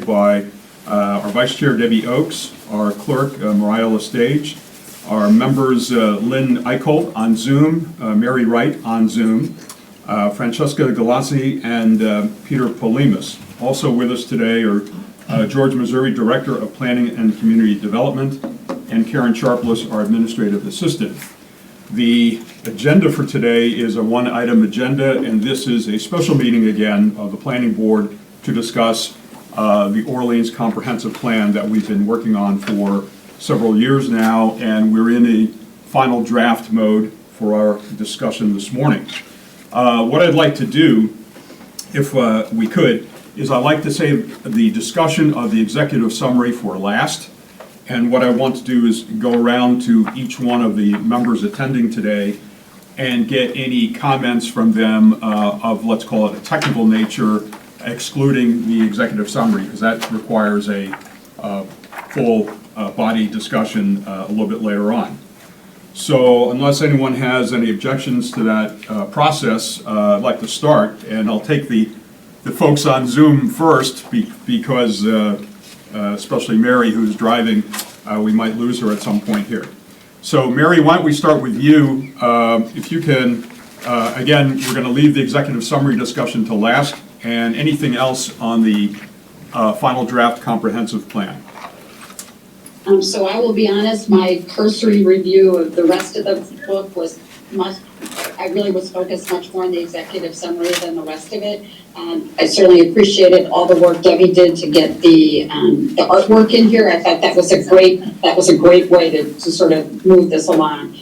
by our Vice Chair, Debbie Oakes, our Clerk, Mariah Lestage, our members, Lynn Eicholt on Zoom, Mary Wright on Zoom, Francesca Galassi, and Peter Polimas. Also with us today are George Missouri, Director of Planning and Community Development, and Karen Sharpless, our Administrative Assistant. The agenda for today is a one-item agenda, and this is a special meeting again of the Planning Board to discuss the Orleans Comprehensive Plan that we've been working on for several years now, and we're in a final draft mode for our discussion this morning. What I'd like to do, if we could, is I'd like to save the discussion of the executive summary for last. And what I want to do is go around to each one of the members attending today and get any comments from them of, let's call it, a technical nature, excluding the executive summary, because that requires a full body discussion a little bit later on. So unless anyone has any objections to that process, I'd like to start, and I'll take the folks on Zoom first because especially Mary, who's driving, we might lose her at some point here. So Mary, why don't we start with you? If you can, again, we're going to leave the executive summary discussion to last, and anything else on the final draft comprehensive plan. So I will be honest, my cursory review of the rest of the book was I really was focused much more on the executive summary than the rest of it. I certainly appreciated all the work Debbie did to get the artwork in here. I thought that was a great way to sort of move this along.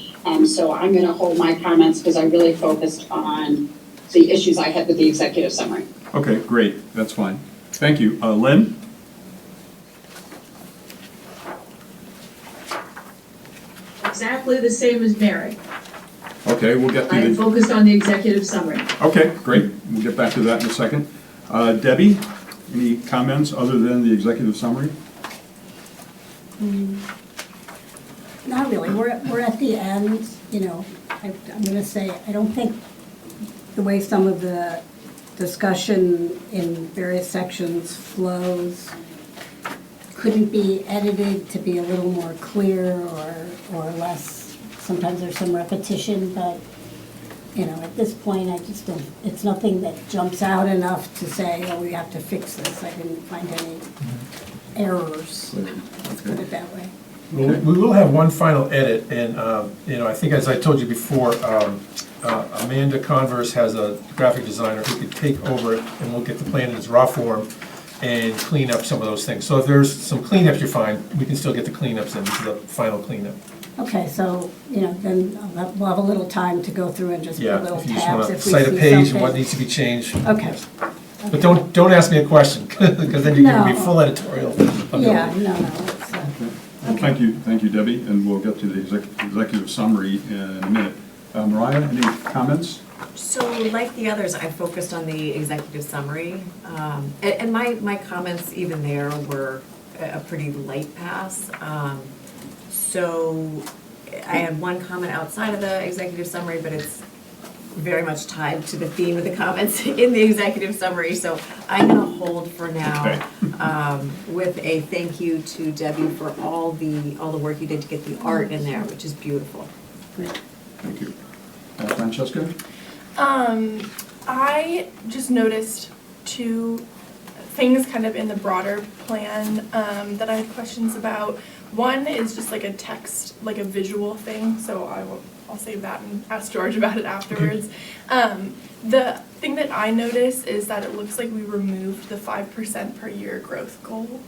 So I'm going to hold my comments because I really focused on the issues I had with the executive summary. Okay, great. That's fine. Thank you. Lynn? Exactly the same as Mary. Okay, we'll get to I focused on the executive summary. Okay, great. We'll get back to that in a second. Debbie, any comments other than the executive summary? Not really. We're at the end. You know, I'm going to say I don't think the way some of the discussion in various sections flows couldn't be edited to be a little more clear or less. Sometimes there's some repetition, but you know, at this point, I just don't. It's nothing that jumps out enough to say, "Oh, we have to fix this." I didn't find any errors. Let's put it that way. Well, we will have one final edit, and you know, I think as I told you before, Amanda Converse has a graphic designer who could take over it, and we'll get the plan in its raw form and clean up some of those things. So if there's some cleanups you find, we can still get the cleanups in to the final cleanup. Okay, so you know, then we'll have a little time to go through and just put little if you just tabs want if to we cite a see page and something. what needs to be changed. Okay. But don't ask me a question, because then you're going to be No. full editorial. Yeah, no. Well, thank you, Debbie, and we'll get to the executive summary in a minute. Mariah, any comments? So like the others, I focused on the executive summary, and my comments even there were a pretty light pass. So I had one comment outside of the executive summary, but it's very much tied to the theme of the comments in the executive summary. So I'm going to hold for now with a thank you to Debbie for all the work you did to get the art in there, which is beautiful. Thank you. Francesca? I just noticed two things kind of in the broader plan that I had questions about. One is just like a text, like a visual thing, so I'll save that and ask George about it afterwards. The thing that I noticed is that it looks like we removed the 5% per year growth goal.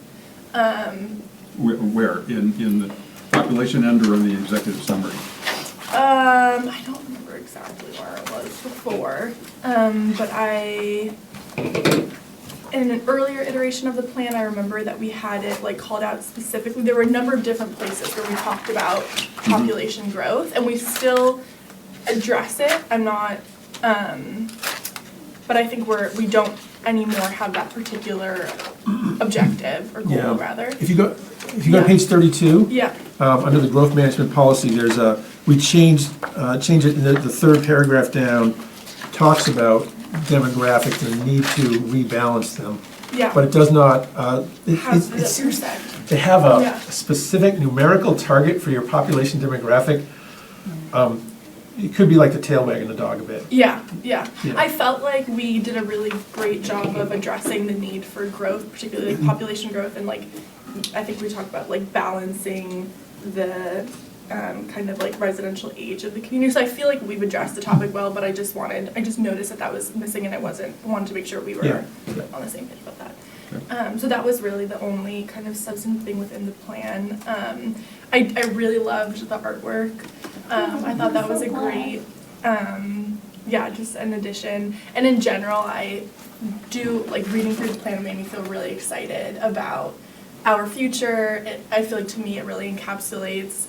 Where? In the population end or in the executive summary? I don't remember exactly where it was before, but in an earlier iteration of the plan, I remember that we had it like called out specifically. There were a number of different places where we talked about population growth, and we still address it. I'm not, but I think we don't anymore have that particular objective or goal, rather. If you go to page 32, under the growth management policy, there's we changed it in the third paragraph down, talks about demographics and the need to rebalance them. Yeah. but it does not, Has the it seems percent. to have Yeah. a specific numerical target for your population demographic. It could be like the tail wagging the dog a bit. Yeah. Yeah. I felt like we did a really great job of addressing the need for growth, particularly like population growth, and like, I think we talked about like balancing the kind of like residential age of the community. So I feel like we've addressed the topic well, but I just noticed that was missing, and wanted to make sure we were Yeah. on the same page about that. So that was really the only kind of substantive thing within the plan. I really loved the artwork. I thought that was a great, just an addition. And in general, I do, like, reading through the plan made me feel really excited about our future. I feel like to me it really encapsulates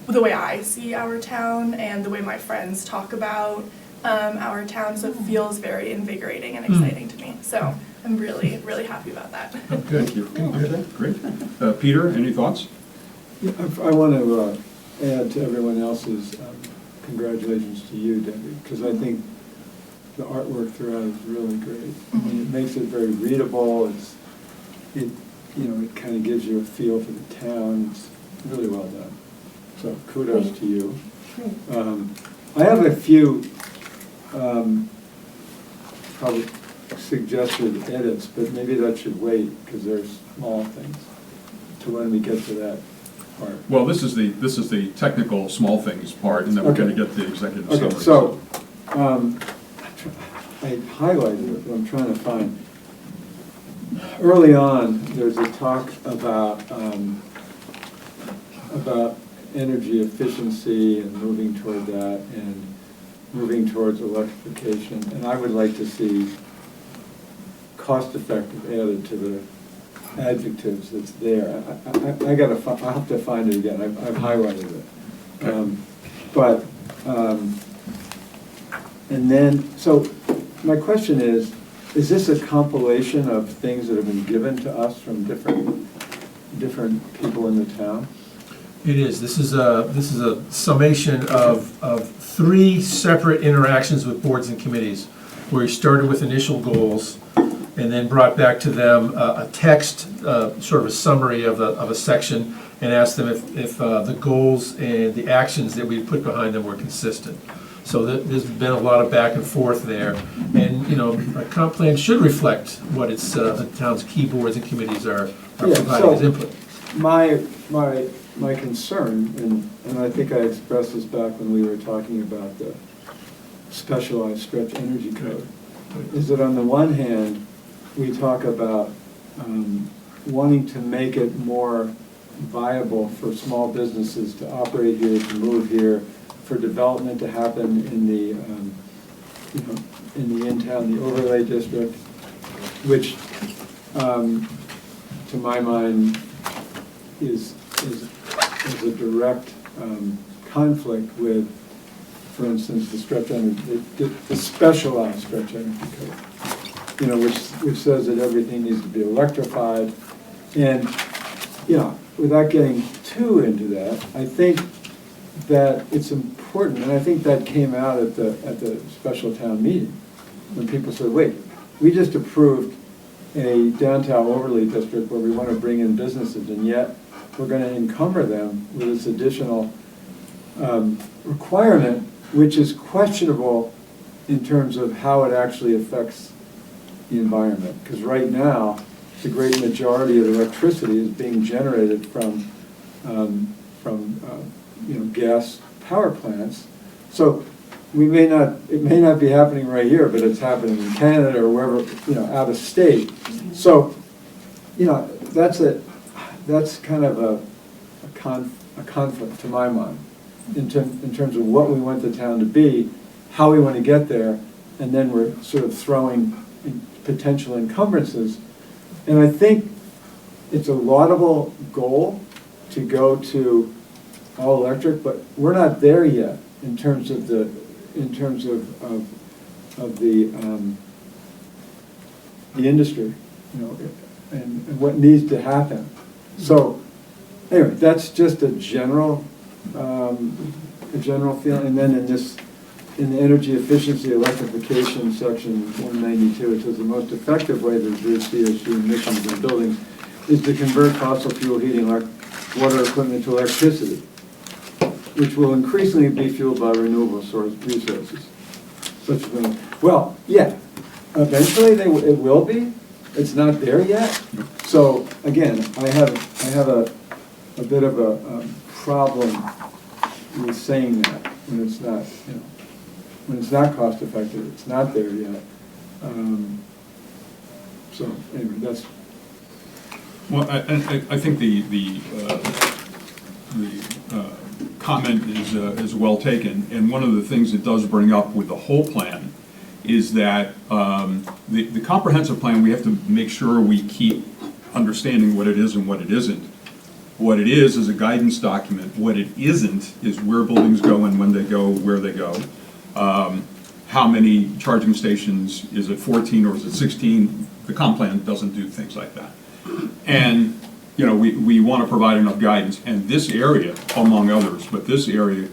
the way I see our town and the way my friends talk about our town. So it feels very invigorating and exciting to me. So I'm really, really happy about that. Thank you. Great. Peter, any thoughts? Yeah, I want to add to everyone else's congratulations to you, Debbie, because I think the artwork throughout is really great. I mean, it makes it very readable. It kind of gives you a feel for the town. It's really well done. So kudos to you. I have a few probably suggested edits, but maybe that should wait because they're small things to when we get to that part. Well, this is the technical small things part, and then we're going to get the executive summary. Okay, so I highlighted it, but I'm trying to find. Early on, there's a talk about energy efficiency and moving toward that and moving towards electrification. And I would like to see cost-effective added to the adjectives that's there. I'll have to find it again. I've highlighted it. And then, so my question is this a compilation of things that have been given to us from different people in the town? It is. This is a summation of 3 separate interactions with boards and committees, where we started with initial goals and then brought back to them a text, sort of a summary of a section, and asked them if the goals and the actions that we put behind them were consistent. So there's been a lot of back and forth there, and a comp plan should reflect what it's the town's key boards and committees are providing as input. My concern, and I think I expressed this back when we were talking about the specialized stretch energy code, is that on the one hand, we talk about wanting to make it more viable for small businesses to operate here, to move here, for development to happen in the in-town, the overlay district, which to my mind is a direct conflict with, for instance, the stretch energy, the specialized stretch energy code, which says that everything needs to be electrified. And, without getting too into that, I think that it's important, and I think that came out at the special town meeting, when people said, wait, we just approved a downtown overlay district where we want to bring in businesses, and yet we're going to encumber them with this additional requirement, which is questionable in terms of how it actually affects the environment. Because right now, the great majority of the electricity is being generated from gas power plants. So it may not be happening right here, but it's happening in Canada or wherever, out of state. So, that's kind of a conflict to my mind in terms of what we want the town to be, how we want to get there, and then we're sort of throwing potential encumbrances. And I think it's a laudable goal to go to all electric, but we're not there yet in terms of the industry, and what needs to happen. So anyway, that's just a general feeling. And then in this in the energy efficiency electrification section 192, it says the most effective way to reduce CO2 emissions in buildings is to convert fossil fuel heating water equipment to electricity, which will increasingly be fueled by renewable resources. Well, yeah, eventually it will be. It's not there yet. So again, I have a bit of a problem with saying that when it's not, when it's not cost effective, it's not there yet. So anyway, that's. Well, I think the comment is well taken, and one of the things it does bring up with the whole plan is that the comprehensive plan, we have to make sure we keep understanding what it is and what it isn't. What it is a guidance document. What it isn't is where buildings go and when they go, where they go. How many charging stations, is it 14 or is it 16? The comp plan doesn't do things like that. And, we want to provide enough guidance, and this area, among others, but this area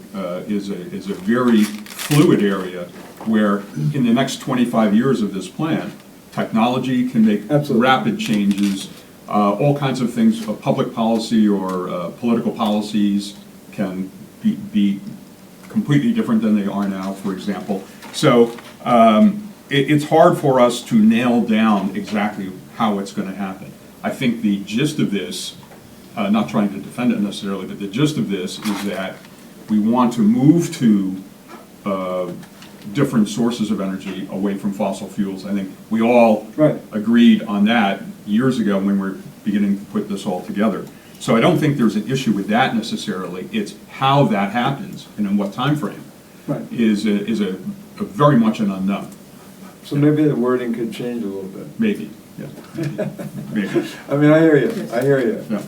is a very fluid area where in the next 25 years of this plan, technology can make Absolutely. rapid changes, all kinds of things, public policy or political policies can be completely different than they are now, for example. So it's hard for us to nail down exactly how it's going to happen. I think the gist of this, not trying to defend it necessarily, but the gist of this is that we want to move to different sources of energy away from fossil fuels. I think we all Right. agreed on that years ago when we were beginning to put this all together. So I don't think there's an issue with that necessarily. It's how that happens and in what time frame Right. is a very much an unknown. So maybe the wording could change a little bit. Maybe, yeah. Maybe, I mean, I hear you. yeah.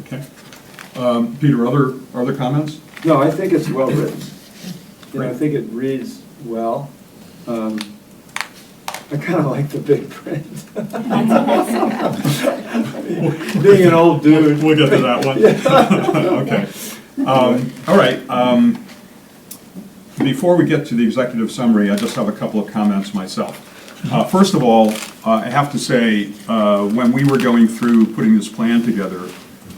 Okay. Peter, other comments? No, I think it's well written. I Great. think it reads well. I kind of like the big print. Being an old dude. We'll get to that one. Okay. All right. Before we get to the executive summary, I just have a couple of comments myself. First of all, I have to say, when we were going through putting this plan together,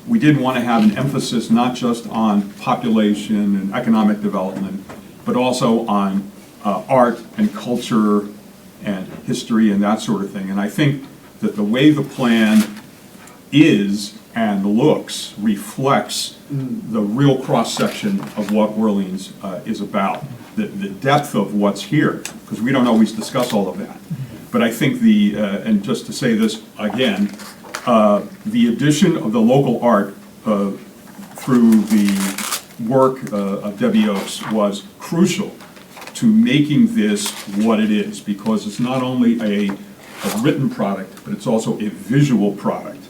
we did want to have an emphasis not just on population and economic development, but also on art and culture and history and that sort of thing. And I think that the way the plan is and looks reflects the real cross-section of what Orleans is about, the depth of what's here, because we don't always discuss all of that. But I think and just to say this again, the addition of the local art through the work of Debbie Oakes was crucial to making this what it is, because it's not only a written product, but it's also a visual product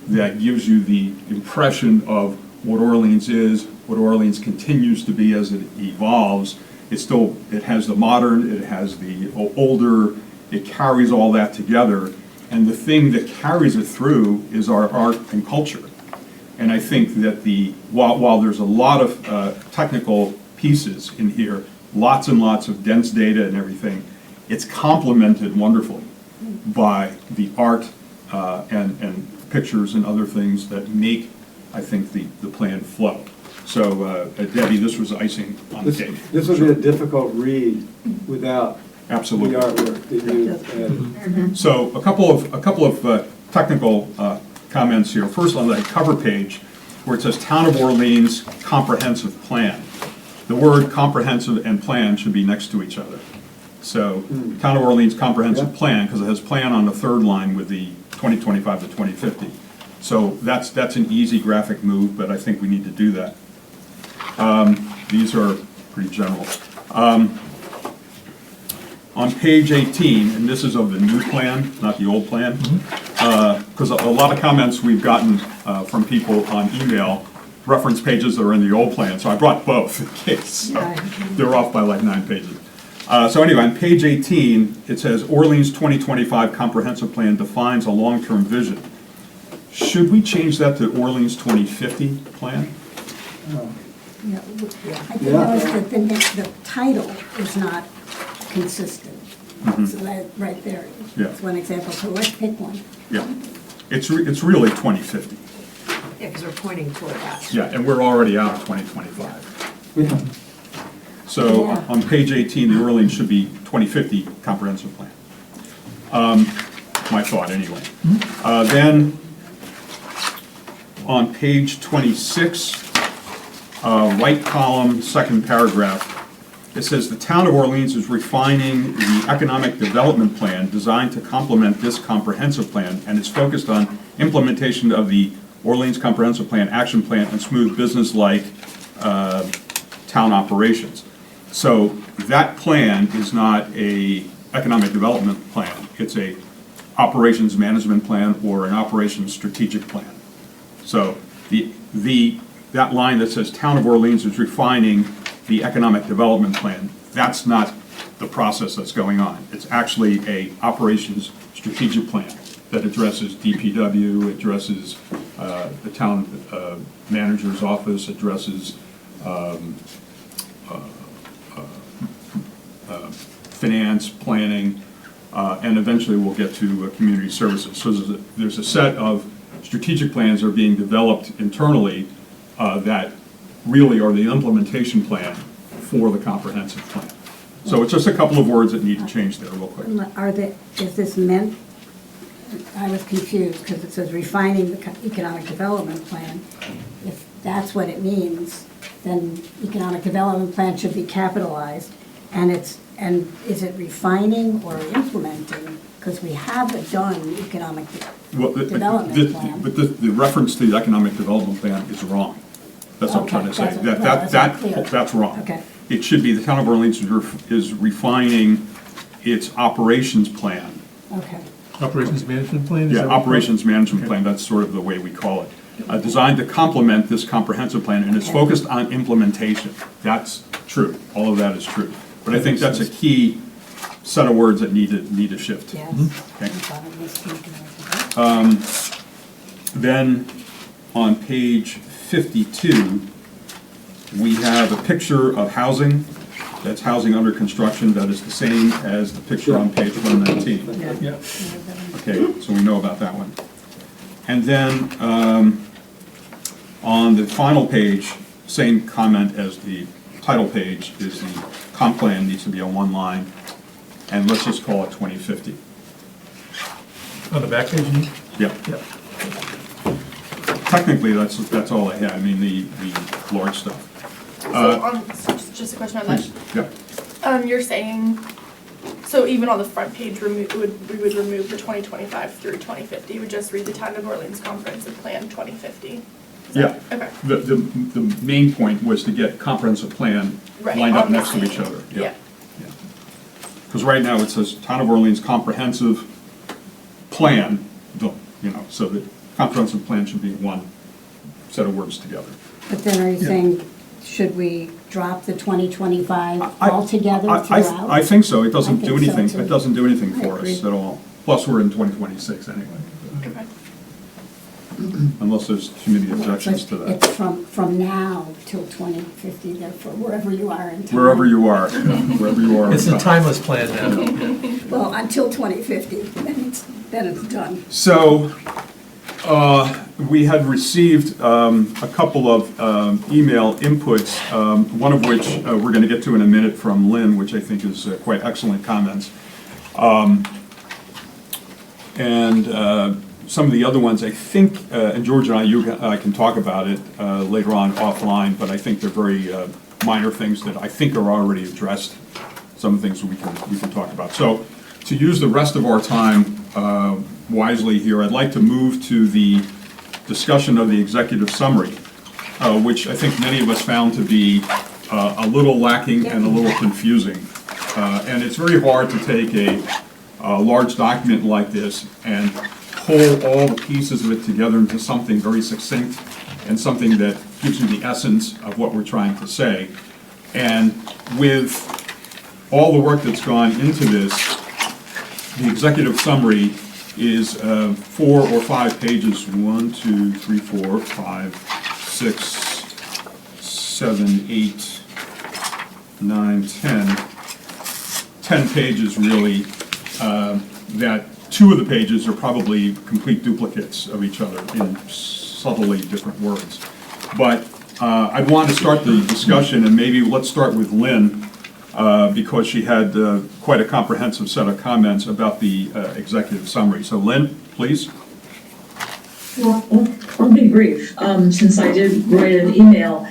that gives you the impression of what Orleans is, what Orleans continues to be as it evolves. It has the modern, it has the older, it carries all that together, and the thing that carries it through is our art and culture. And I think that while there's a lot of technical pieces in here, lots and lots of dense data and everything, it's complemented wonderfully by the art and pictures and other things that make, I think, the plan flow. So Debbie, this was icing on the cake. This would be a difficult read without Absolutely. the artwork that you added. So a couple of technical comments here. First, on the cover page, where it says Town of Orleans Comprehensive Plan. The word comprehensive and plan should be next to each other. So Town of Orleans Comprehensive Yeah. Plan, because it has plan on the third line with the 2025 to 2050. So that's an easy graphic move, but I think we need to do that. These are pretty general. On page 18, and this is of the new plan, not the old plan, because a lot of comments we've gotten from people on email reference pages that are in the old plan, so I brought both in case. So they're off by like 9 pages. So anyway, on page 18, it says Orleans 2025 Comprehensive Plan defines a long-term vision. Should we change that to Orleans 2050 plan? you know, I did Yeah. notice that the title is not consistent. So that, right there, Yeah. is one example, so let's pick one. Yeah. It's really 2050. Yeah, because we're pointing toward that. Yeah, and we're already out of 2025. Yeah. So Yeah. on page 18, the Orleans should be 2050 comprehensive plan. My thought, anyway. Then, on page 26, right column, second paragraph, it says, "The town of Orleans is refining the economic development plan designed to complement this comprehensive plan and is focused on implementation of the Orleans Comprehensive Plan, Action Plan, and smooth business-like town operations." So that plan is not a economic development plan. It's a operations management plan or an operations strategic plan. So that line that says Town of Orleans is refining the economic development plan, that's not the process that's going on. It's actually a operations strategic plan that addresses DPW, addresses the town manager's office, addresses finance, planning, and eventually we'll get to community services. So there's a set of strategic plans that are being developed internally that really are the implementation plan for the comprehensive plan. So it's just a couple of words that need to change there real quick. Is this meant, I was confused, because it says refining the economic development plan. If that's what it means, then economic development plan should be capitalized, and is it refining or implementing? Because we have done economic Well, development plan. But the reference to the economic development plan is wrong. That's what I'm trying to say. Okay, that's not clear. That's wrong. Okay. It should be the town of Orleans is refining its operations plan. Okay, Operations management plan? is Yeah, that what- operations management Okay. plan, that's sort of the way we call it. Designed to complement this comprehensive plan, and it's Okay. focused on implementation. That's true, all of that is true. But I think that's a key set of words that need to shift. yes. Okay. I thought it was economic development. Then, on page 52, we have a picture of housing, that's housing under construction, that is the same as the picture on page 119. Yeah. Okay, so we know about that one. And then, on the final page, same comment as the title page, is the comp plan needs to be on one line, and let's just call it 2050. On the back page, you mean? Yeah. Yeah. Technically, that's all I had, I mean, the large stuff. So just a question on that. Please, yeah. You're saying, so even on the front page, we would remove the 2025 through 2050, we would just read the Town of Orleans Comprehensive Plan 2050? Is Yeah. that- Okay. The main point was to get comprehensive plan Right, lined up on the next to same. each other. Yeah. Because right now it says Town of Orleans Comprehensive Plan, so the comprehensive plan should be one set of words together. But then are you saying, should we drop the 2025 altogether throughout? I think so, it doesn't I do think so, anything, too. it doesn't do anything I for us agree. at all. Plus, we're in 2026 anyway, Okay. unless there's too many objections to that. It's from now till 2050, therefore, wherever you are in time. Wherever you are, yeah, wherever you are. It's in a time. timeless plan now. Well, until 2050, then it's done. So, we had received a couple of email inputs, one of which we're going to get to in a minute from Lynn, which I think is quite excellent comments. And some of the other ones, I think, and George and I can talk about it later on offline, but I think they're very minor things that I think are already addressed, some things we can talk about. So, to use the rest of our time wisely here, I'd like to move to the discussion of the executive summary, which I think many of us found to be a little lacking and a little confusing. And it's very hard to take a large document like this and pull all the pieces of it together into something very succinct and something that gives you the essence of what we're trying to say. And with all the work that's gone into this, the executive summary is 4 or 5 pages, 1, 2, 3, 4, 5, 6, 7, 8, 9, 10. 10 pages really, that 2 of the pages are probably complete duplicates of each other in subtly different words. But I want to start the discussion, and maybe let's start with Lynn, because she had quite a comprehensive set of comments about the executive summary. So Lynn, please. Well, I'll be brief, since I did write an email.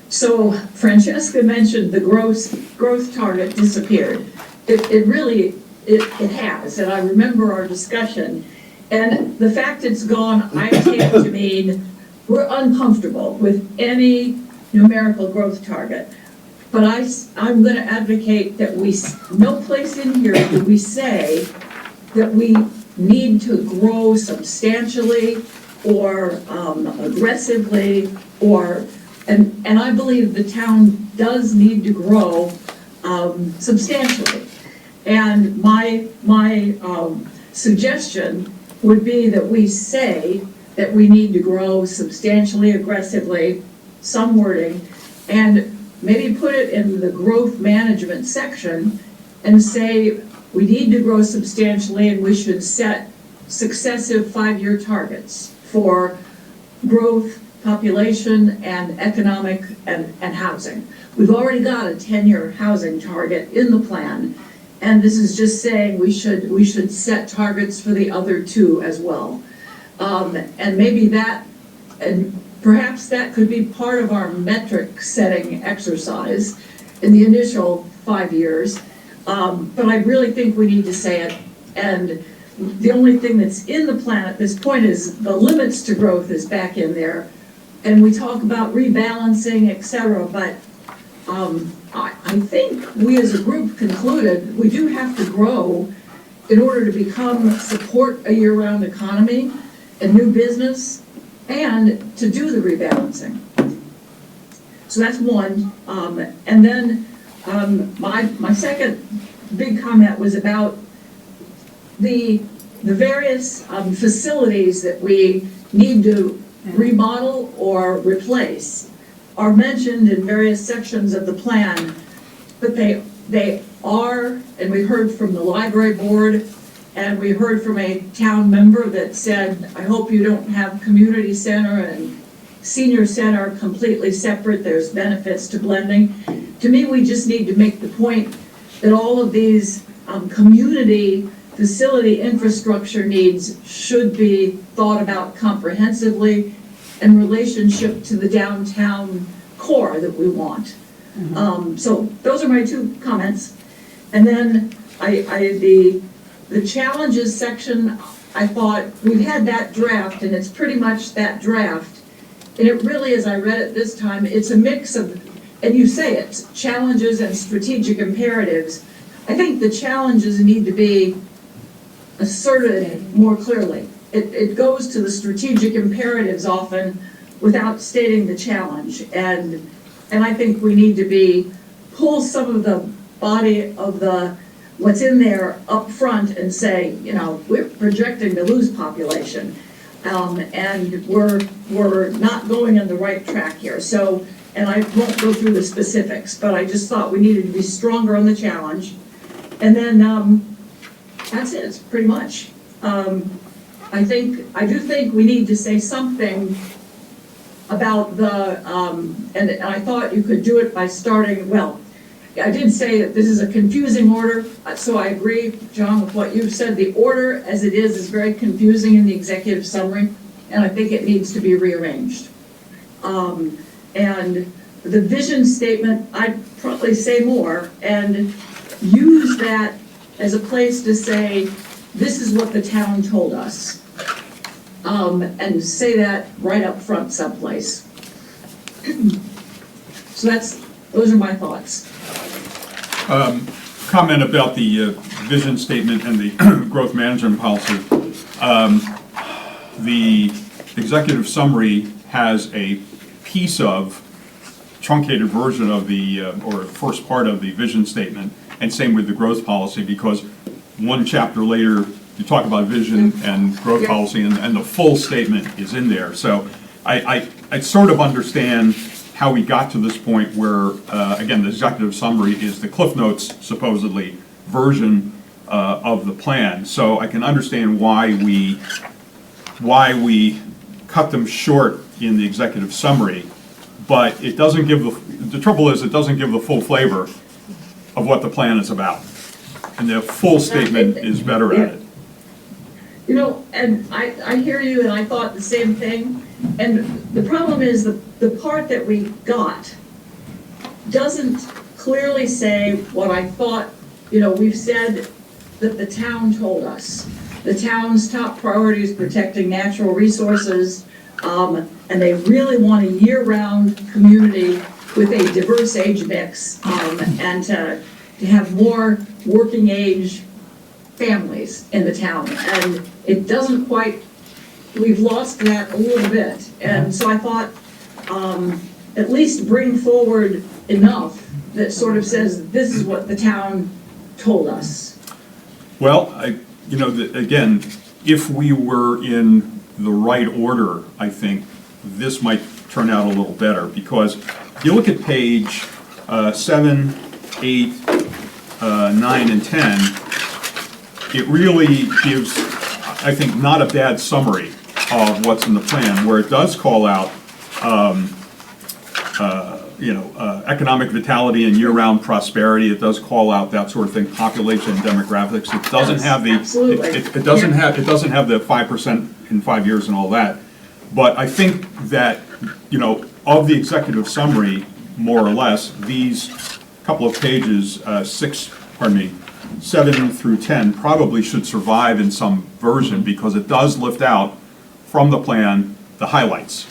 So Francesca mentioned the growth target disappeared. It really has, and I remember our discussion. And the fact it's gone, I take to mean we're uncomfortable with any numerical growth target. But I'm gonna advocate that no place in here do we say that we need to grow substantially or aggressively and I believe the town does need to grow substantially. And my suggestion would be that we say that we need to grow substantially, aggressively, some wording, and maybe put it in the growth management section and say we need to grow substantially and we should set successive 5-year targets for growth, population, and economic and housing. We've already got a 10-year housing target in the plan, and this is just saying we should set targets for the other 2 as well. And maybe that, and perhaps that could be part of our metric setting exercise in the initial 5 years. But I really think we need to say it. And the only thing that's in the plan at this point is the limits to growth is back in there. And we talk about rebalancing, et cetera, but I think we as a group concluded we do have to grow in order to support a year-round economy and new business and to do the rebalancing. So that's one. And then my second big comment was about the various facilities that we need to remodel or replace are mentioned in various sections of the plan, but they are, and we heard from the library board, and we heard from a town member that said, I hope you don't have community center and senior center completely separate, there's benefits to blending. To me, we just need to make the point that all of these community facility infrastructure needs should be thought about comprehensively in relationship to the downtown core that we want. So those are my 2 comments. And then the challenges section, I thought we've had that draft and it's pretty much that draft. And it really, as I read it this time, it's a mix of, and you say it's challenges and strategic imperatives. I think the challenges need to be asserted more clearly. It goes to the strategic imperatives often without stating the challenge. And I think we need to pull some of the body of what's in there up front and say, we're projecting to lose population. And we're not going on the right track here. So, and I won't go through the specifics, but I just thought we needed to be stronger on the challenge. And then that's it, pretty much. I do think we need to say something about and I thought you could do it by starting, well, I did say that this is a confusing order, so I agree, John, with what you've said. The order as it is very confusing in the executive summary, and I think it needs to be rearranged. And the vision statement, I'd probably say more, and use that as a place to say, this is what the town told us. And say that right up front someplace. So those are my thoughts. Comment about the vision statement and the growth management policy. The executive summary has a piece of truncated version of the, or first part of the vision statement, and same with the growth policy, because one chapter later, you talk about vision and growth policy, and the full statement is in there. So I sort of understand how we got to this point where, again, the executive summary is the Cliff Notes supposedly version of the plan. So I can understand why we cut them short in the executive summary, but it doesn't give the trouble is it doesn't give the full flavor of what the plan is about. And the full statement is better at it. You know, and I hear you, and I thought the same thing. And the problem is the part that we got doesn't clearly say what I thought. You know, we've said that the town told us. The town's top priority is protecting natural resources, and they really want a year-round community with a diverse age mix, and to have more working age families in the town. And it doesn't quite, we've lost that a little bit. And so I thought, at least bring forward enough that sort of says, this is what the town told us. Well, again, if we were in the right order, I think this might turn out a little better, because if you look at page 7, 8, 9, and 10, it really gives, I think, not a bad summary of what's in the plan, where it does call out, economic vitality and year-round prosperity. It does call out that sort of thing, population and demographics. It doesn't have the, Absolutely. it doesn't have the 5% in 5 years and all that. But I think that, of the executive summary, more or less, these couple of pages, 7 through 10, probably should survive in some version, because it does lift out from the plan the highlights.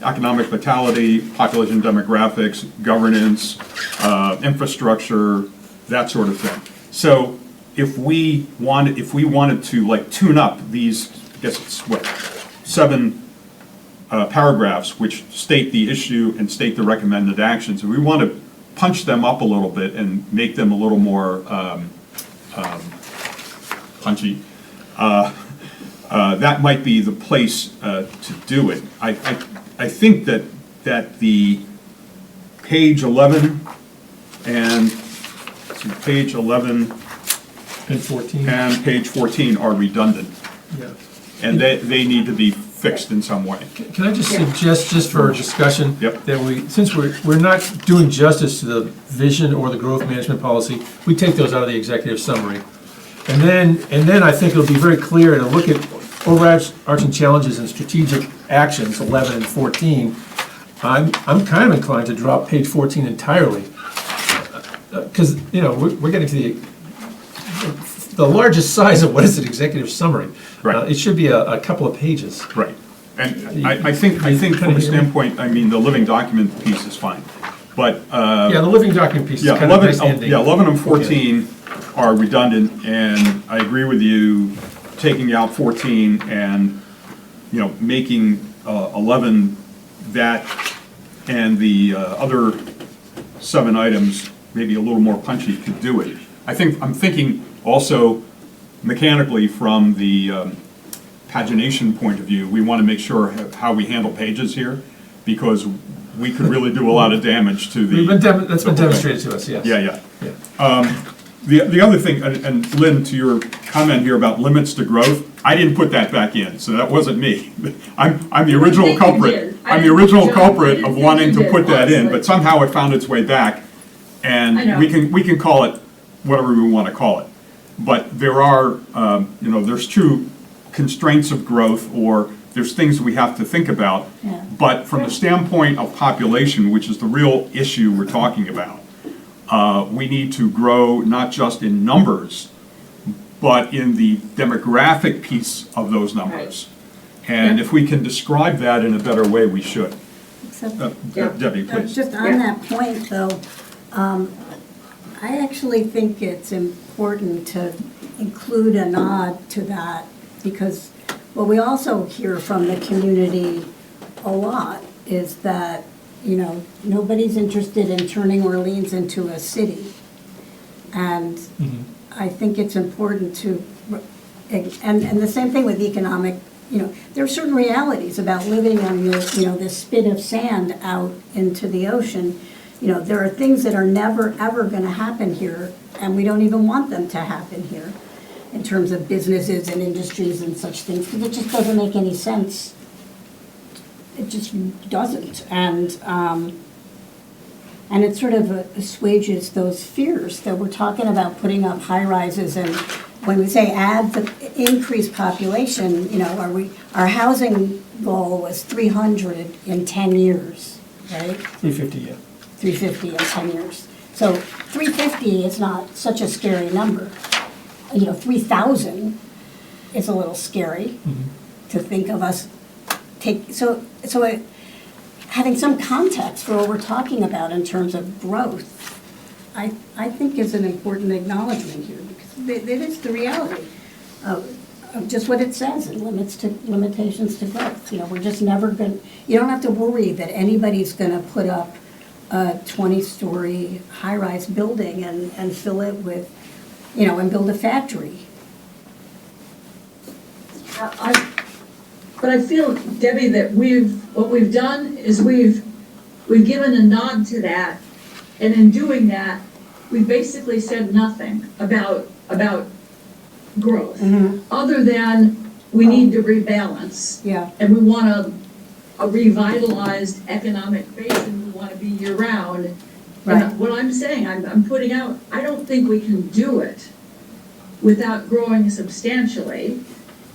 Economic vitality, population demographics, governance, infrastructure, that sort of thing. So if we wanted to like tune up these, I guess it's what, 7 paragraphs which state the issue and state the recommended actions, and we want to punch them up a little bit and make them a little more punchy, that might be the place to do it. I think that the page 11 and page 11 And 14. and page 14 are redundant, Yeah. and they need to be fixed in some way. Can I just suggest, just for discussion? Yep. That since we're not doing justice to the vision or the growth management policy, we take those out of the executive summary. And then I think it'll be very clear to look at overarching challenges and strategic actions, 11 and 14. I'm kind of inclined to drop page 14 entirely. Because, we're getting to the largest size of what is an executive summary. Right. It should be a couple of pages. Right. And I think from a standpoint, the living document piece is fine, but. Yeah, the living document piece is Yeah, kind of nice ending. 11 and 14 are redundant, and I agree with you, taking out 14 and, making 11 that and the other 7 items maybe a little more punchy could do it. I'm thinking also mechanically from the pagination point of view, we want to make sure how we handle pages here, because we could really do a lot of damage to the. That's been demonstrated to us, yes. Yeah. The other thing, and Lynn, to your comment here about limits to growth, I didn't put that back in, so that wasn't me. I'm the original think you culprit. did. I'm the original John, I culprit didn't of think wanting you to did, put that in, honestly. but somehow it found its way back, I and know. we can call it whatever we want to call it. But there are, there's true constraints of growth, or there's things we have to think about. Yeah. But from the standpoint of population, which is the real issue we're talking about, we need to grow not just in numbers, but in the demographic piece of those numbers. And if we can describe that in a better way, we should. Except, Debbie, please. just on that point, though, I actually think it's important to include a nod to that, because what we also hear from the community a lot is that, nobody's interested in turning Orleans into a city. And I think it's important to, and the same thing with economic you know, there are certain realities about living on the, you know, this spit of sand out into the ocean. You know, there are things that are never, ever gonna happen here, and we don't even want them to happen here in terms of businesses and industries and such things, because it just doesn't make any sense. It just doesn't, and it sort of assuages those fears that we're talking about putting up high-rises, and when we say add the increased population, you know, our housing goal was 300 in 10 years, right? 350, yeah. 350 in 10 years. So 350 is not such a scary number. You know, 3,000 is a little scary to think of us having some context for what we're talking about in terms of growth, I think is an important acknowledgement here, because it is the reality of just what it says, and limitations to growth. You know, we're just never going, you don't have to worry that anybody's going to put up a 20-story high-rise building and fill it with, you know, and build a factory. But I feel, Debbie, that what we've done is we've given a nod to that, and in doing that, we basically said nothing about growth, other than we need to rebalance. Yeah. And we want a revitalized economic base, and we want to be year-round. Right. And what I'm saying, I'm putting out, I don't think we can do it without growing substantially.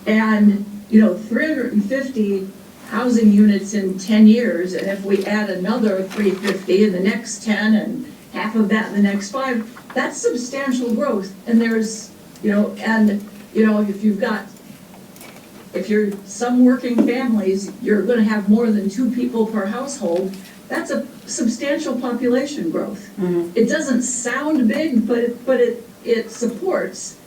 And, you know, 350 housing units in 10 years, and if we add another 350 in the next 10 and half of that in the next 5, that's substantial growth. And there's, you know, and, you know, if you're some working families, you're gonna have more than 2 people per household, that's a substantial population growth. It doesn't sound big, but it supports.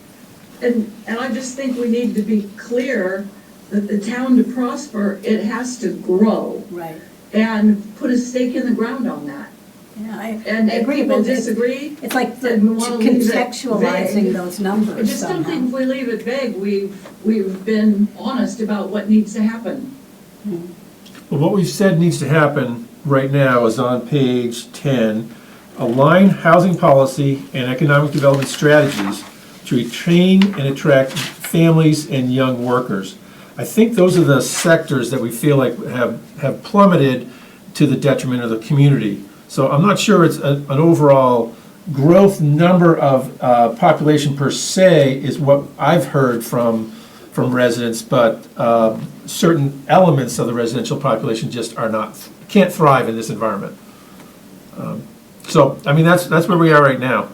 And I just think we need to be clear that the town to prosper, it has to grow. Right. And put a stake in the ground on that. Yeah, I And if agree, people but disagree, it's like then we wanna leave it contextualizing vague. those I numbers just don't think somehow. if we leave it vague, we've been honest about what needs to happen. Well, what we've said needs to happen right now is on page 10, align housing policy and economic development strategies to retain and attract families and young workers. I think those are the sectors that we feel like have plummeted to the detriment of the community. So I'm not sure it's an overall growth number of population per se is what I've heard from residents, but certain elements of the residential population just can't thrive in this environment. So, I mean, that's where we are right now.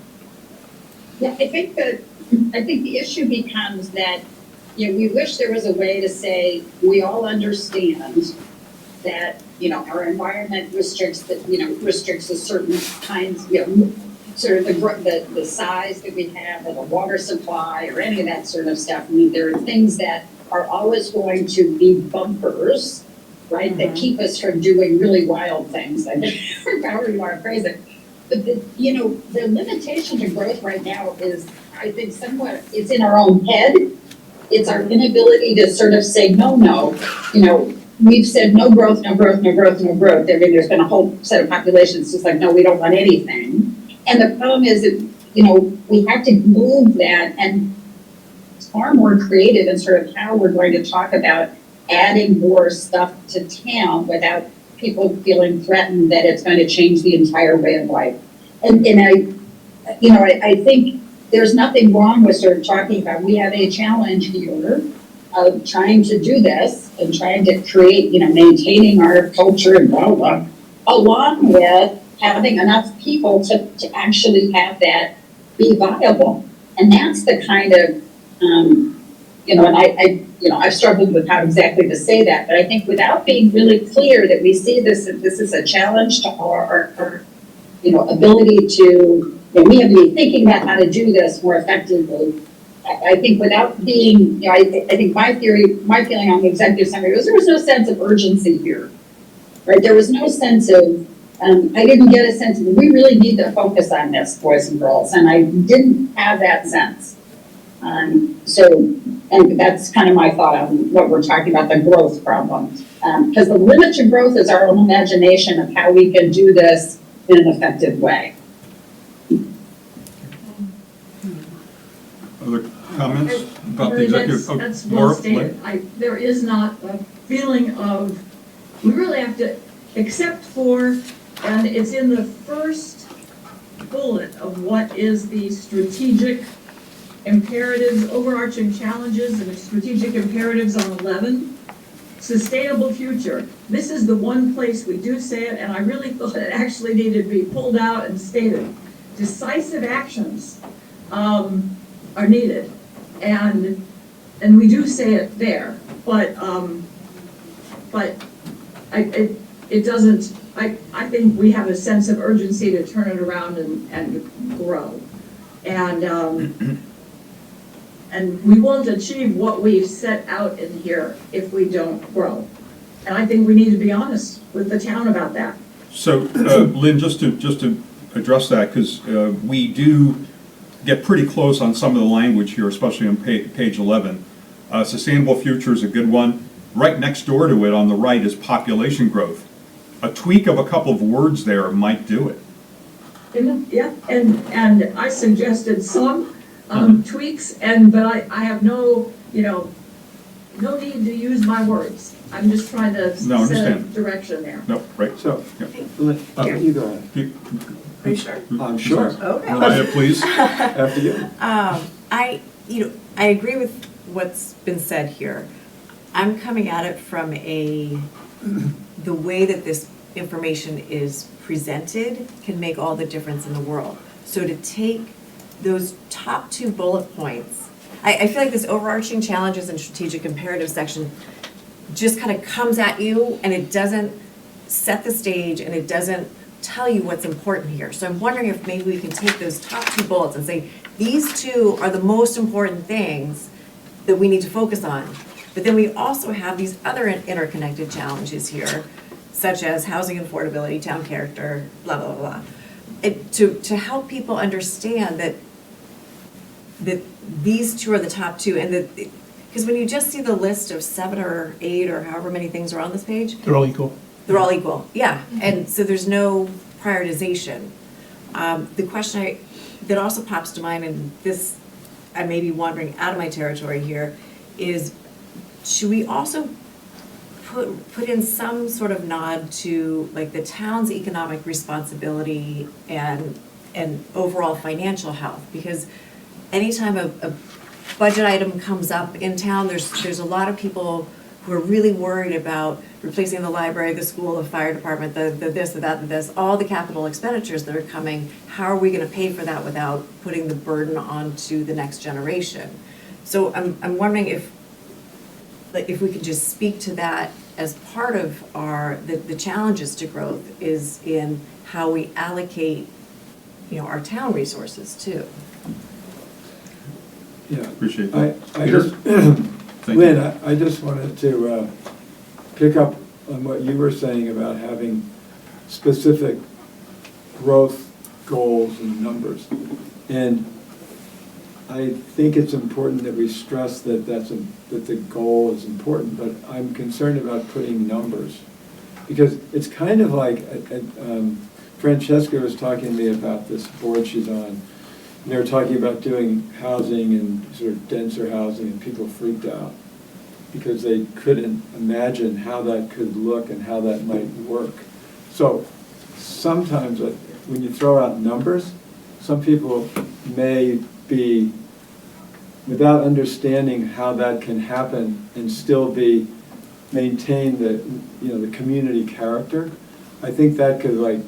Yeah, I think the issue becomes that, you know, we wish there was a way to say, we all understand that, you know, our environment restricts a certain kinds, you know, sort of the size that we have, or the water supply, or any of that sort of stuff. I mean, there are things that are always going to be bumpers, right, that keep us from doing really wild things, like, however you want to phrase it. But the limitation to growth right now is, I think, somewhat, it's in our own head. It's our inability to sort of say, no, you know, we've said no growth, no growth, no growth, no growth. I mean, there's been a whole set of populations just like, no, we don't want anything. And the problem is that, you know, we have to move that and it's far more creative in sort of how we're going to talk about adding more stuff to town without people feeling threatened that it's going to change the entire way of life. And I think there's nothing wrong with sort of talking about, we have a challenge here of trying to do this and trying to create, you know, maintaining our culture and blah, blah, along with having enough people to actually have that be viable. And that's the kind of, and I've struggled with how exactly to say that, but I think without being really clear that we see this is a challenge to our ability to, we have to be thinking about how to do this more effectively. I think without being, I think my feeling on the executive summary was there was no sense of urgency here, right? There was no sense of, I didn't get a sense of, we really need to focus on this, boys and girls, and I didn't have that sense. So And that's kind of my thought on what we're talking about, the growth problem. Because the limit to growth is our own imagination of how we can do this in an effective way. Other comments about the Mary, executive? Oh, That's Laura, well stated. There is not a feeling of, we really have to, except for, and it's in the first bullet of what is the strategic imperatives, overarching challenges and strategic imperatives on 11, sustainable future. This is the one place we do say it, and I really thought it actually needed to be pulled out and stated. Decisive actions are needed, and we do say it there, but it doesn't, I think we have a sense of urgency to turn it around and grow. And we won't achieve what we've set out in here if we don't grow. And I think we need to be honest with the town about that. So, Lynn, just to address that, because we do get pretty close on some of the language here, especially on page 11. Sustainable future is a good one. Right next door to it on the right is population growth. A tweak of a couple of words there might do it. Yeah, and I suggested some tweaks, but I have no need to use my words. I'm just trying to set a understand. direction there. No, right? So, Yeah. you go ahead. Are you sure? I'm sure. Okay. Mariah, please. After you. I agree with what's been said here. I'm coming at it from the way that this information is presented can make all the difference in the world. So to take those top 2 bullet points, I feel like this overarching challenges and strategic imperative section just kind of comes at you and it doesn't set the stage and it doesn't tell you what's important here. So I'm wondering if maybe we can take those top 2 bullets and say, these 2 are the most important things that we need to focus on. But then we also have these other interconnected challenges here, such as housing affordability, town character, blah, blah, blah. To help people understand that these 2 are the top 2, and because when you just see the list of 7 or 8 or however many things are on this page, They're all equal. they're all equal, yeah, and so there's no prioritization. The question that also pops to mind, and this, I may be wandering out of my territory here, is should we also put in some sort of nod to like the town's economic responsibility and overall financial health? Because anytime a budget item comes up in town, there's a lot of people who are really worried about replacing the library, the school, the fire department, the this, the that, the this, all the capital expenditures that are coming. How are we going to pay for that without putting the burden onto the next generation? So I'm wondering if we could just speak to that as part of the challenges to growth is in how we allocate, our town resources too. Yeah. Appreciate I that. just, Thank Lynn, you. I just wanted to pick up on what you were saying about having specific growth goals and numbers. And I think it's important that we stress that that the goal is important, but I'm concerned about putting numbers. Because it's kind of like, Francesca was talking to me about this board she's on. And they were talking about doing housing and sort of denser housing, and people freaked out because they couldn't imagine how that could look and how that might work. So sometimes when you throw out numbers, some people may be, without understanding how that can happen and still maintain the community character, I think that could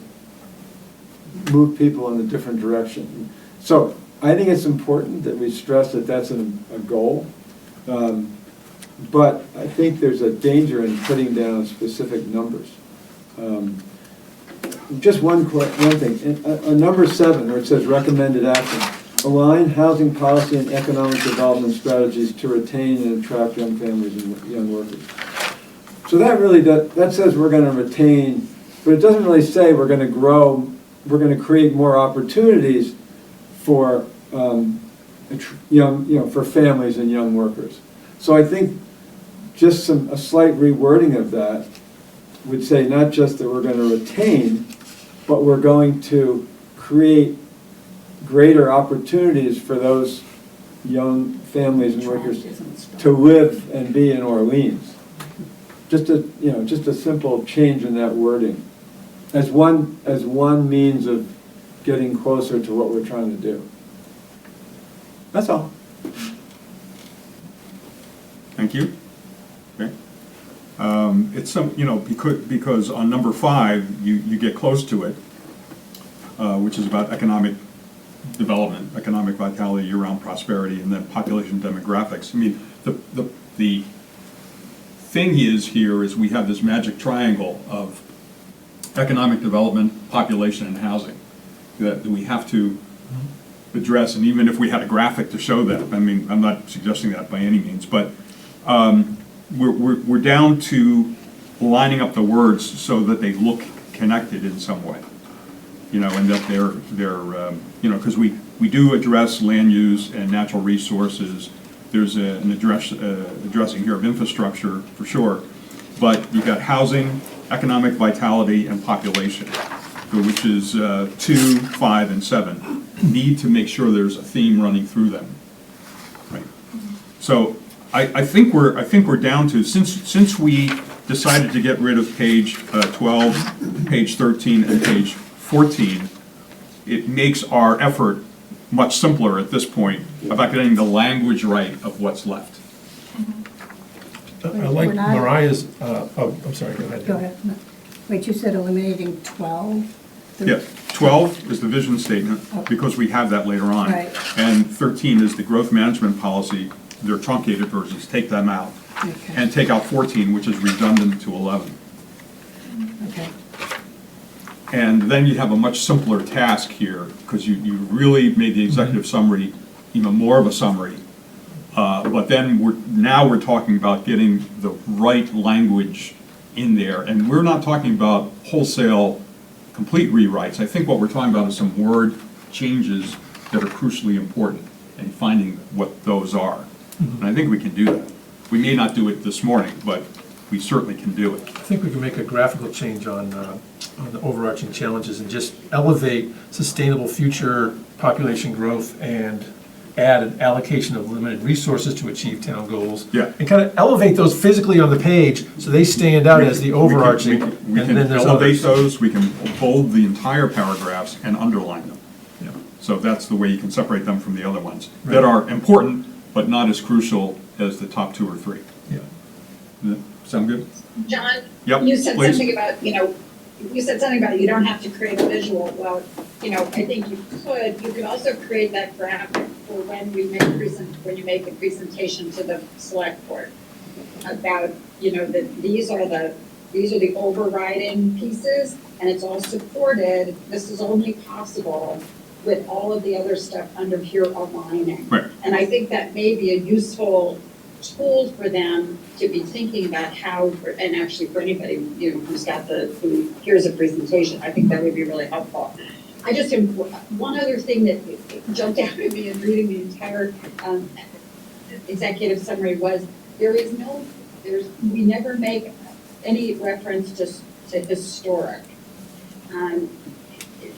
move people in a different direction. So I think it's important that we stress that that's a goal, but I think there's a danger in putting down specific numbers. Just one thing, on number 7, where it says recommended action, align housing policy and economic development strategies to retain and attract young families and young workers. So that really, that says we're going to retain, but it doesn't really say we're going to grow, we're going to create more opportunities for for families and young workers. So I think just a slight rewording of that would say not just that we're going to retain, but we're going to create greater opportunities for those young families and workers to live and be in Orleans. Just a simple change in that wording as one means of getting closer to what we're trying to do. That's all. Thank you. Okay. It's because on number 5, you get close to it, which is about economic development, economic vitality, year-round prosperity, and then population demographics. I mean, the thing here is we have this magic triangle of economic development, population, and housing that we have to address. And even if we had a graphic to show that, I mean, I'm not suggesting that by any means, but we're down to lining up the words so that they look connected in some way. And that they're because we do address land use and natural resources. There's an addressing here of infrastructure for sure, but you've got housing, economic vitality, and population, which is 2, 5, and 7. Need to make sure there's a theme running through them. Right. So I think we're down to since we decided to get rid of page 12, page 13, and page 14, it makes our effort much simpler at this point about getting the language right of what's left. I like We're not- Mariah's, I'm sorry, go ahead. Go ahead. Wait, you said eliminating 12? Yeah, 12 is the vision statement, because we have that later on. Right. And 13 is the growth management policy, they're truncated versions, take them out. Okay. And take out 14, which is redundant to 11. Okay. And then you have a much simpler task here, because you really made the executive summary even more of a summary. But then we're talking about getting the right language in there. And we're not talking about wholesale, complete rewrites. I think what we're talking about is some word changes that are crucially important and finding what those are. And I think we can do that. We may not do it this morning, but we certainly can do it. I think we can make a graphical change on the overarching challenges and just elevate sustainable future population growth and add an allocation of limited resources to achieve town goals. Yeah. And kind of elevate those physically on the page so they stand out as the overarching. We and can then there's elevate others. those, we can bold the entire paragraphs and underline them. Yeah. So that's the way you can separate them from the other ones Right. that are important, but not as crucial as the top 2 or 3. Yeah. Does that sound good? John? Yep, You said please. something about, you said something about you don't have to create a visual. Well, I think you could also create that graphic for when you make the presentation to the select board about, that these are the overriding pieces, and it's all supported. This is only possible with all of the other stuff under here aligning. Right. And I think that may be a useful tool for them to be thinking about how, and actually for anybody, who hears a presentation, I think that would be really helpful. I just have one other thing that jumped out at me in reading the entire executive summary was we never make any reference to historic.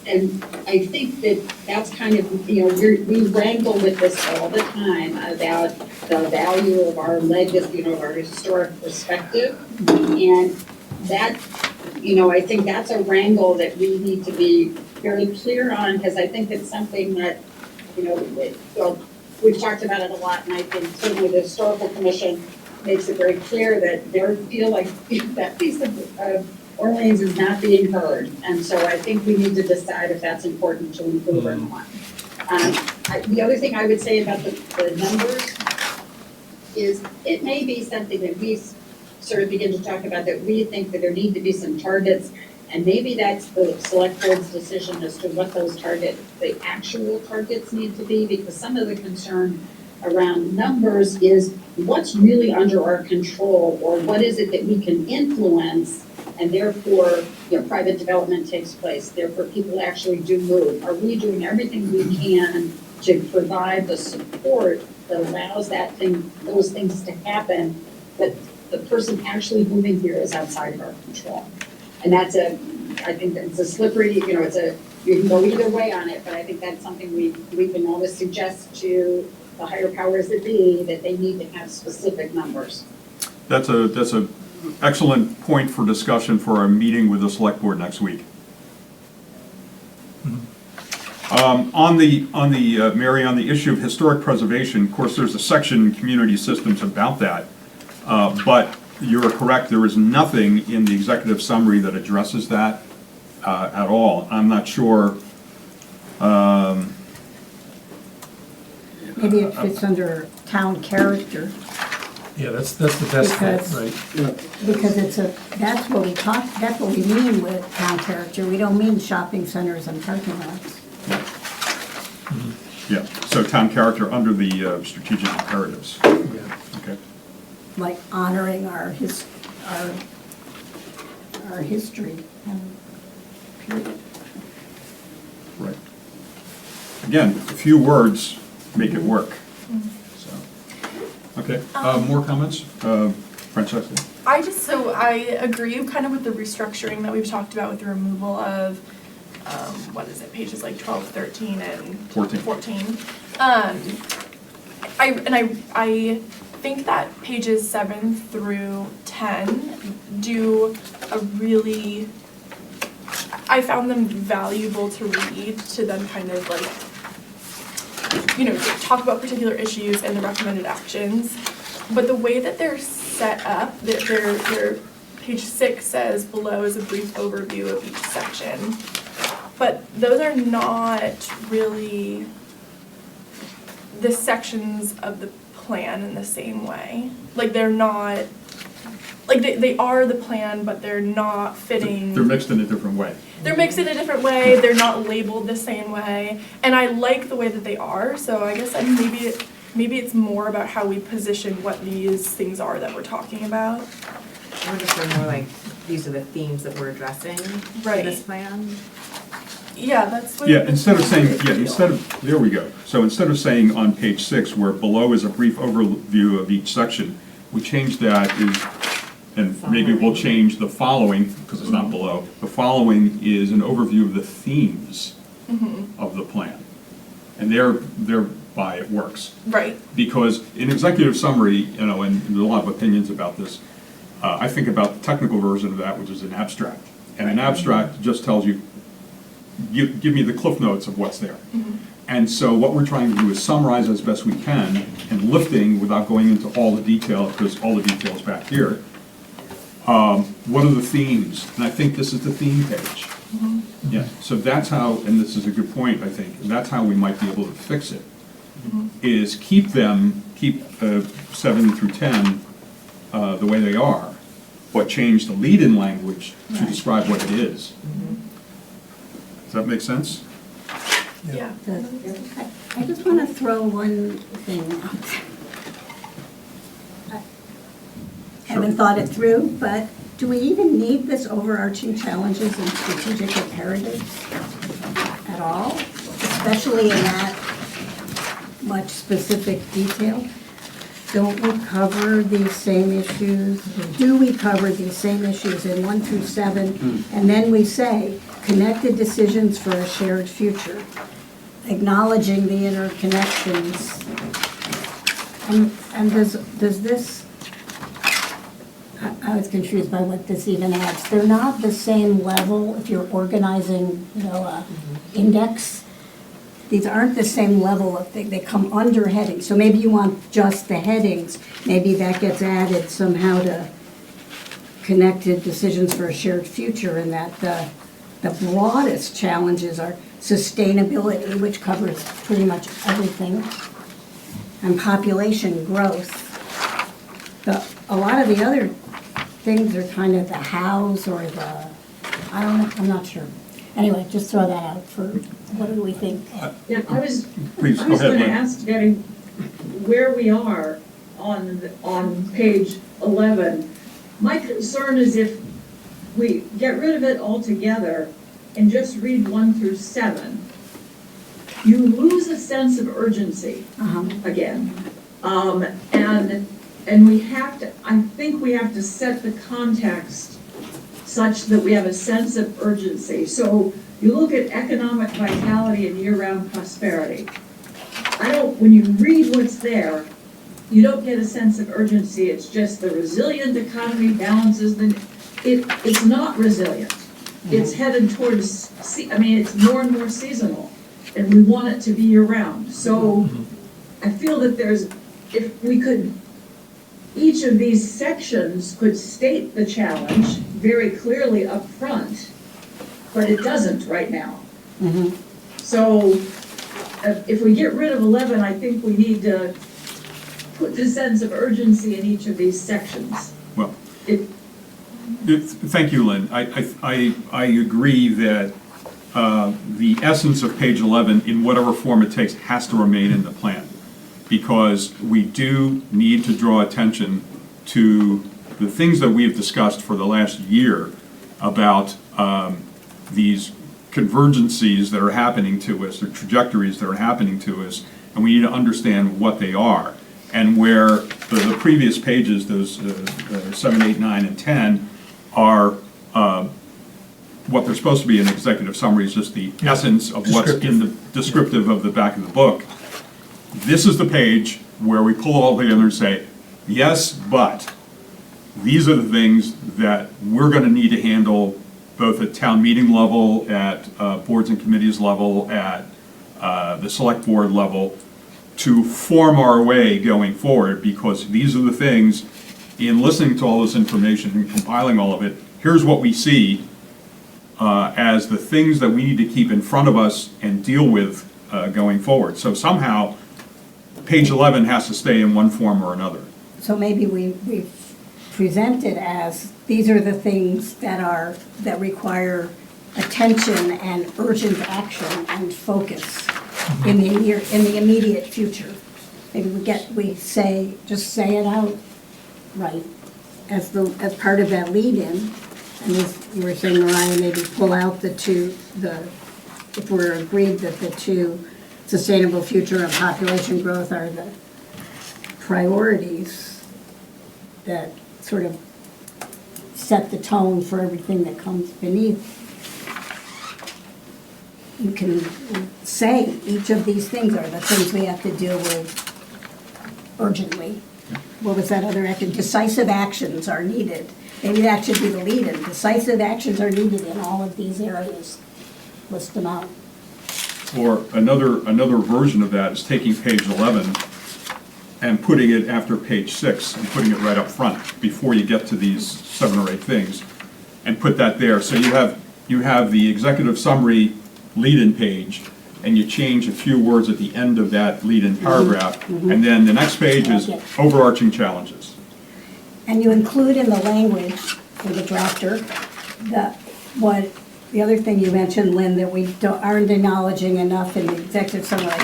And I think that's kind of, we wrangle with this all the time about the value of our legacy, of our historic perspective. And that, I think that's a wrangle that we need to be very clear on, because I think it's something that, we've talked about it a lot, and I think certainly the Historical Commission makes it very clear that they feel like that piece of Orleans is not being heard, and so I think we need to decide if that's important to include or not. The other thing I would say about the numbers is it may be something that we sort of begin to talk about, that we think that there need to be some targets, and maybe that's the select board's decision as to what those the actual targets need to be, because some of the concern around numbers is what's really under our control, or what is it that we can influence, and therefore, private development takes place. Therefore, people actually do move. Are we doing everything we can to provide the support that allows those things to happen, but the person actually moving here is outside of our control. And I think that's a slippery, you can go either way on it, but I think that's something we can always suggest to the higher powers that be, that they need to have specific numbers. That's a excellent point for discussion for our meeting with the select board next week. Mary, on the issue of historic preservation, of course, there's a section in community systems about that. But you're correct, there is nothing in the executive summary that addresses that at all. I'm not sure. Maybe it fits under town character, Yeah, that's the best fit, Because- right? Yeah, because that's what we mean with town character. We don't mean shopping centers and parking lots. Yeah, so town character under the strategic imperatives. Yeah. Okay. Like honoring our history. Period. Right. Again, a few words make it work. So, okay, more comments? Francesca? I agree kind of with the restructuring that we've talked about with the removal of, pages like 12, 13, and 14. I think that pages 7 through 10 do a really, I found them valuable to read, to then kind of like, talk about particular issues and the recommended actions. But the way that they're set up, they're page 6 says below is a brief overview of each section. But those are not really the sections of the plan in the same way. Like they're not, like they are the plan, but they're not fitting. They're mixed in a different way. They're mixed in a different way, they're not labeled the same way, and I like the way that they are, so I guess maybe it's more about how we position what these things are that we're talking about. I wonder if they're more like, these are the themes that we're addressing in Right. this plan. Yeah, that's what. Yeah, instead of saying, there we go. So instead of saying on page 6, where below is a brief overview of each section, we change that and maybe we'll change the following, because it's not below. The following is an overview of the themes of the plan. And thereby it works. Right, Because in executive summary, and there's a lot of opinions about this, I think about the technical version of that, which is an abstract. And an abstract just tells you, give me the cliff notes of what's there. And so what we're trying to do is summarize as best we can, and lifting without going into all the detail, because all the detail's back here. What are the themes? And I think this is the theme page. Yeah, so that's how, and this is a good point, I think, and that's how we might be able to fix it, is keep 7 through 10 the way they are, but change the lead-in language to describe what it is. Does that make sense? yeah. I just want to throw one thing out. I haven't thought it through, but do we even need this overarching challenges and strategic imperatives at all? Especially in that much specific detail? Don't we cover these same issues? Do we cover these same issues in 1 through 7? And then we say, connected decisions for a shared future, acknowledging the interconnections. And does this, I was confused by what this even adds. They're not the same level if you're organizing, index. These aren't the same level of thing. They come under headings. So maybe you want just the headings. Maybe that gets added somehow to connected decisions for a shared future, and that the broadest challenges are sustainability, which covers pretty much everything, and population growth. A lot of the other things are kind of the hows or the, I don't know, I'm not sure. Anyway, just throw that out for, what do we think? Yeah, Please, I go was ahead, gonna Lynn. ask, Debbie, where we are on page 11. My concern is if we get rid of it altogether and just read 1 through 7, you lose a sense of urgency Uh-huh. again. And we have to, I think we have to set the context such that we have a sense of urgency. So you look at economic vitality and year-round prosperity. When you read what's there, you don't get a sense of urgency. It's just the resilient economy balances it's not resilient. It's headed towards, it's more and more seasonal, and we want it to be year-round. So I feel that if we could, each of these sections could state the challenge very clearly up front, but it doesn't right now. So if we get rid of 11, I think we need to put the sense of urgency in each of these sections. Well, thank you, Lynn. I agree that the essence of page 11, in whatever form it takes, has to remain in the plan, because we do need to draw attention to the things that we have discussed for the last year about these convergencies that are happening to us, the trajectories that are happening to us, and we need to understand what they are. And where the previous pages, those 7, 8, 9, and 10, are what they're supposed to be in executive summary is just the essence of what's in the descriptive of the back of the book. This is the page where we pull all together and say, yes, but these are the things that we're going to need to handle both at town meeting level, at boards and committees level, at the select board level, to form our way going forward, because these are the things, in listening to all this information and compiling all of it, here's what we see as the things that we need to keep in front of us and deal with going forward. So somehow, page 11 has to stay in one form or another. So maybe we present it as, these are the things that require attention and urgent action and focus in the immediate future. Maybe just say it out right as part of that lead-in. And as you were saying, Mariah, maybe pull out if we're agreed that the two, sustainable future and population growth, are the priorities that sort of set the tone for everything that comes beneath. You can say each of these things are the things we have to deal with urgently. What was that other action? Decisive actions are needed. Maybe that should be the lead-in. Decisive actions are needed in all of these areas. List them out. Or another version of that is taking page 11 and putting it after page 6 and putting it right up front before you get to these 7 or 8 things, and put that there. So you have the executive summary lead-in page, and you change a few words at the end of that lead-in paragraph, and then the next page is overarching challenges. And you include in the language for the drafter, the other thing you mentioned, Lynn, that we aren't acknowledging enough in the executive summary.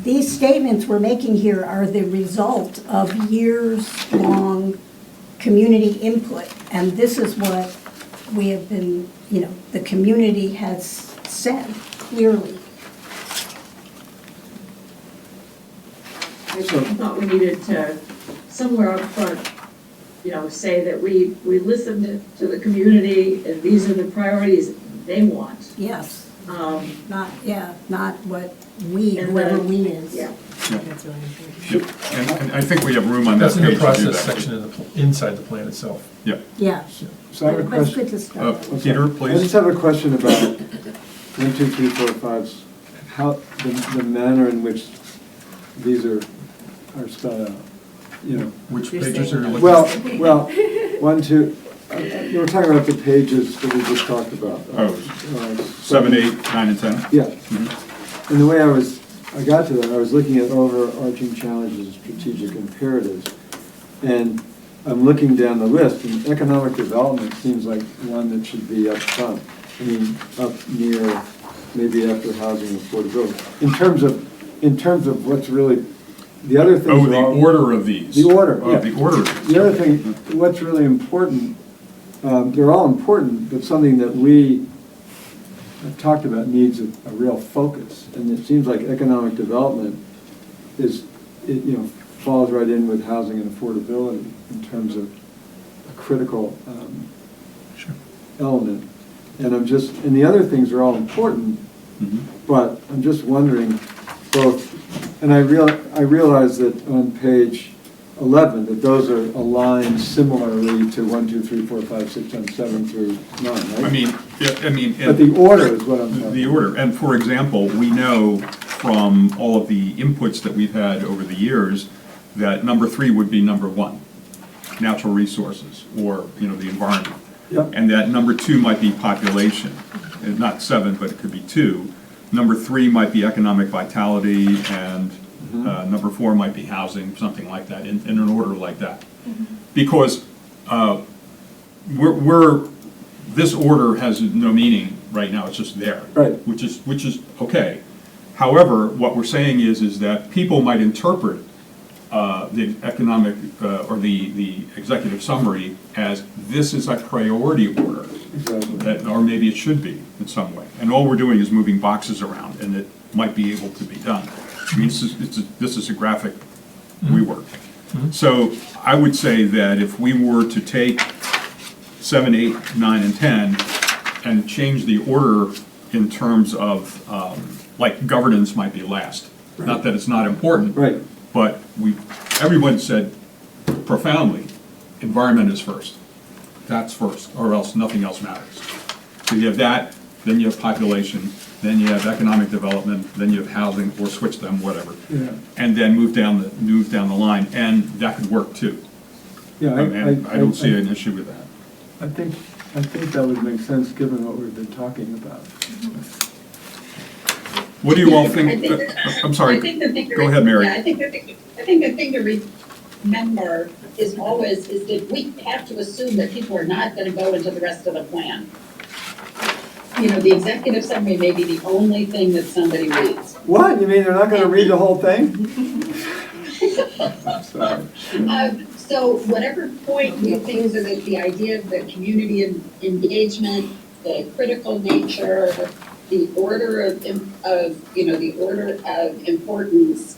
These statements we're making here are the result of years-long community input, and this is what we have been, the community has said clearly. I thought we needed to, somewhere up front, say that we listened to the community, and these are the priorities they want. Yes, Not not what whoever we is. Yeah. That's really important. And I think we have room on that That's in page the to do process that. section inside the plan itself. Yeah. Yeah. So I have a That's question. good to start. Peter, I please. just have a question about 1, 2, 3, 4, 5's, how, the manner in which these are spelled out, Which You're pages saying are you that. looking at? Well, 1, 2, you were talking about the pages that we just talked about. Oh, 7, 8, 9, and 10? Yeah. And the way I got to that, I was looking at overarching challenges and strategic imperatives. And I'm looking down the list, and economic development seems like one that should be up front. I mean, up near, maybe after housing affordability. In terms of what's really, the other things Oh, are the all- order of these. The order, Oh, yeah. the order. The other thing, what's really important, they're all important, but something that we have talked about needs a real focus. And it seems like economic development is it, falls right in with housing and affordability in terms of a critical Sure. element. And and the other things are all important, Mhm. but I'm just wondering both, and I realize that on page 11, that those are aligned similarly to 1, 2, 3, 4, 5, 6, 7 through 9, right? I mean, yeah, I mean. But the order is what I'm talking about. The order, and for example, we know from all of the inputs that we've had over the years that number 3 would be number 1, natural resources, or, the environment. Yep. And that number 2 might be population, and not 7, but it could be 2. Number 3 might be economic vitality, and number 4 might be housing, something like that, in an order like that. Because this order has no meaning right now, it's just there. Right. Which is okay. However, what we're saying is that people might interpret the economic, or the executive summary as this is a priority order. Exactly. Or maybe it should be in some way. And all we're doing is moving boxes around, and it might be able to be done. I mean, this is a graphic rework. So I would say that if we were to take 7, 8, 9, and 10 and change the order in terms of, like governance might be last. Not that it's not important. Right. But everyone said profoundly, environment is first. That's first, or else nothing else matters. So you have that, then you have population, then you have economic development, then you have housing, or switch them, whatever. Yeah. And then move down the line, and that could work too. Yeah, And I don't see an issue with that. I think that would make sense, given what we've been talking about. What do you all think? I think- I'm sorry, I think the thing to go ahead, Mary. Yeah, I think the thing to remember is that we have to assume that people are not gonna go into the rest of the plan. The executive summary may be the only thing that somebody reads. What, you mean they're not gonna read the whole thing? I'm sorry. So whatever point you think that the idea of the community engagement, the critical nature, the order of the order of importance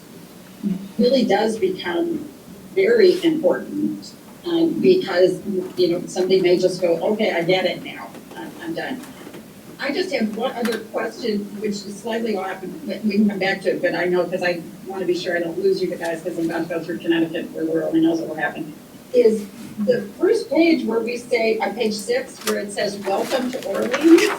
really does become very important, because, somebody may just go, okay, I get it now, I'm done. I just have one other question, which is slightly off, and we can come back to it, but I know, because I want to be sure I don't lose you guys, because I'm about to go through Connecticut, where the world only knows what will happen, is the first page where we say, on page 6, where it says, welcome to Orleans.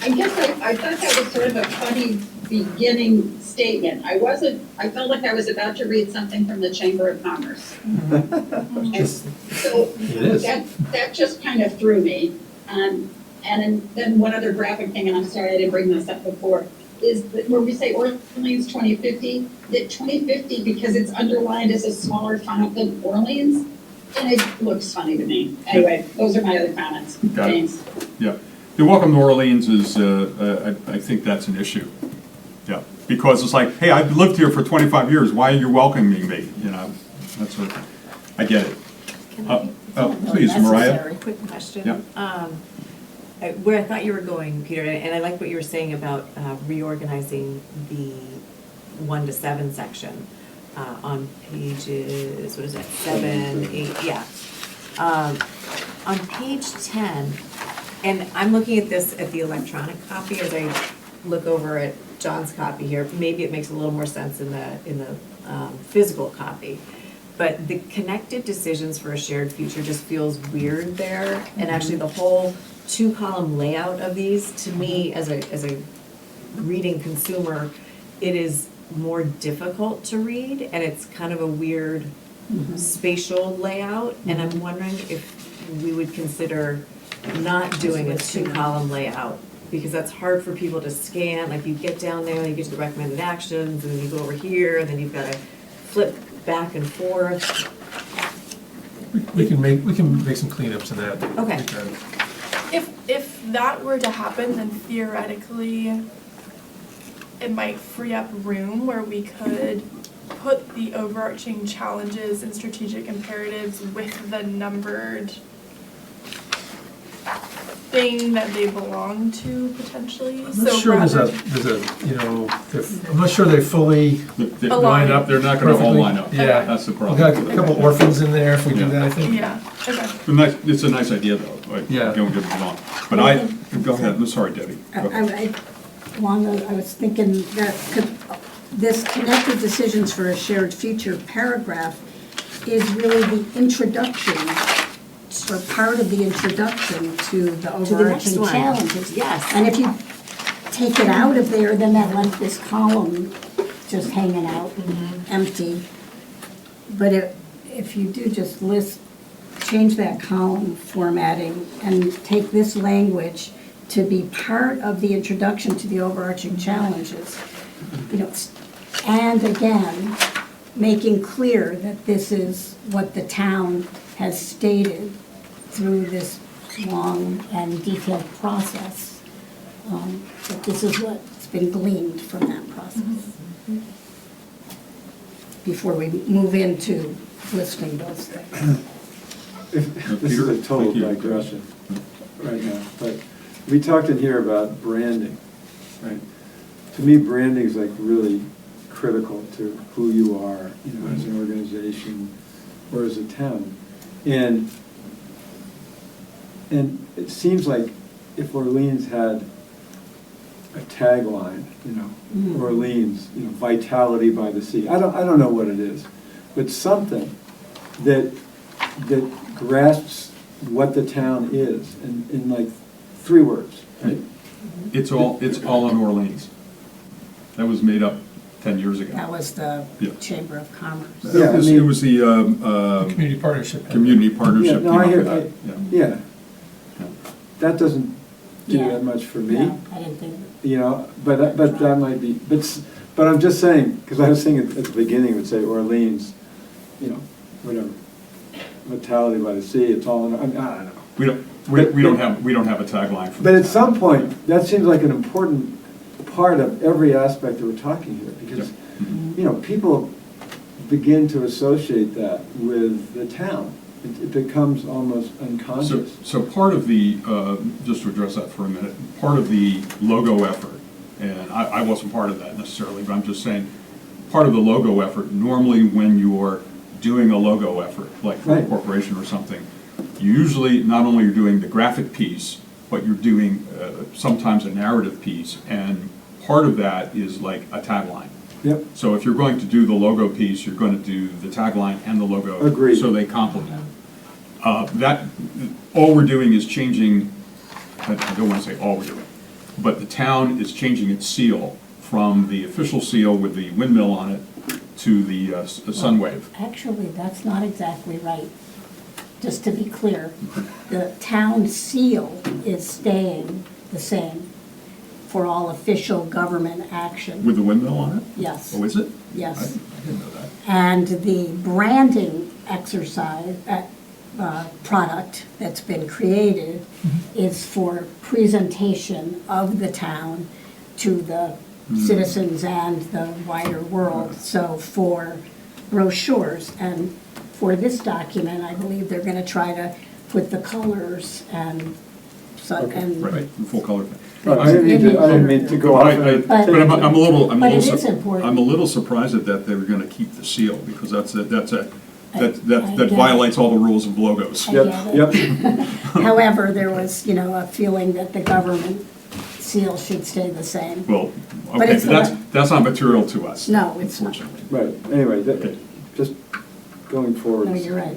I guess I thought that was sort of a funny beginning statement. I felt like I was about to read something from the Chamber of Commerce. And so It is. that just kind of threw me. And then one other graphic thing, and I'm sorry I didn't bring this up before, is that where we say Orleans 2050, that 2050, because it's underlined as a smaller font than Orleans, and it looks funny to me. Anyway, those are my other comments. Got it. Thanks. Yeah, the welcome to Orleans is, I think that's an issue. Yeah, because it's like, hey, I've lived here for 25 years, why are you welcoming me? That's what, I get it. Can I- Please, Mariah. Quick question. Yeah. Where I thought you were going, Peter, and I like what you were saying about reorganizing the 1 to 7 section on pages, what is it, 7, 8, yeah. On page 10, and I'm looking at this at the electronic copy as I look over at John's copy here. Maybe it makes a little more sense in the physical copy. But the connected decisions for a shared future just feels weird there. And actually the whole 2-column layout of these, to me, as a reading consumer, it is more difficult to read, and it's kind of a weird spatial layout. And I'm wondering if we would consider not doing a 2-column layout, because that's hard for people to scan. Like, you get down there, you get to the recommended actions, and then you go over here, and then you've got to flip back and forth. We can make some cleanups in that. Okay. We can. If that were to happen, then theoretically, it might free up room where we could put the overarching challenges and strategic imperatives with the numbered thing that they belong to potentially. I'm not sure there's a, you know, I'm not sure they fully They line up. They're not gonna all perfectly. line up. Yeah. That's the We've problem. got a couple orphans in there if we do Yeah. that, I think. Yeah, okay. It's a nice idea, though. Like, Yeah. Don't get me wrong. But go ahead, I'm sorry, Debbie. Go ahead. I was thinking that this connected decisions for a shared future paragraph is really the introduction, or part of the introduction to the To the next overarching one. challenges. Yes. And if you take it out of there, then that left this column just hanging out, empty. But if you do just change that column formatting and take this language to be part of the introduction to the overarching challenges, you know, and again, making clear that this is what the town has stated through this long and detailed process, that this is what's been gleaned from that process. Before we move into listing those things. This is a total Thank you. digression right now, but we talked in here about branding, right? To me, branding is like really critical to who you are, you know, as an organization or as a town. And it seems like if Orleans had a tagline, you know, Orleans, you know, vitality by the sea. I don't know what it is, but something that grasps what the town is in like 3 words, right? It's all in Orleans. That was made up 10 years ago. That was the Yeah. Chamber of Commerce. Yeah, I mean- It was the Community partnership. community partnership. Yeah, no, came I up hear, with that. Yeah. yeah. That doesn't do Yeah. that much for me. No, I didn't think, You know, but that might be, but I'm just saying, because I was thinking at the beginning, it would say Orleans, you know, whatever, vitality by the sea, it's all, I don't know. We don't have a tagline for that. But at some point, that seems like an important part of every aspect that we're talking here, because, you know, people begin to associate that with the town. It becomes almost unconscious. So part of the, just to address that for a minute, part of the logo effort, and I wasn't part of that necessarily, but I'm just saying, part of the logo effort, normally when you're doing a logo effort, like for a Right. corporation or something, you usually, not only you're doing the graphic piece, but you're doing sometimes a narrative piece, and part of that is like a tagline. Yep, So if you're going to do the logo piece, you're going to do the tagline and the logo. Agreed. So they complement. All we're doing is changing, I don't want to say all we're doing, but the town is changing its seal from the official seal with the windmill on it to the Sunwave. actually, that's not exactly right. Just to be clear, the town seal is staying the same for all official government action. With the windmill on it? Yes, Oh, is it? yes. I didn't know that. And the branding exercise, product that's been created is for presentation of the town to the citizens and the wider world. So for brochures, and for this document, I believe they're gonna try to put the colors and Right, the full color thing. Right, I didn't mean to go off. on a But- But I'm a little, But it is important. I'm a little surprised at that they were gonna keep the seal, because that I violates all the rules of logos. I Yep, get it. yep. However, there was, you know, a feeling that the government seal should stay the same. Well, But okay, it's that's not material to us. No, it's not. Unfortunately. Right, anyway, Okay. just going forward. No, you're right.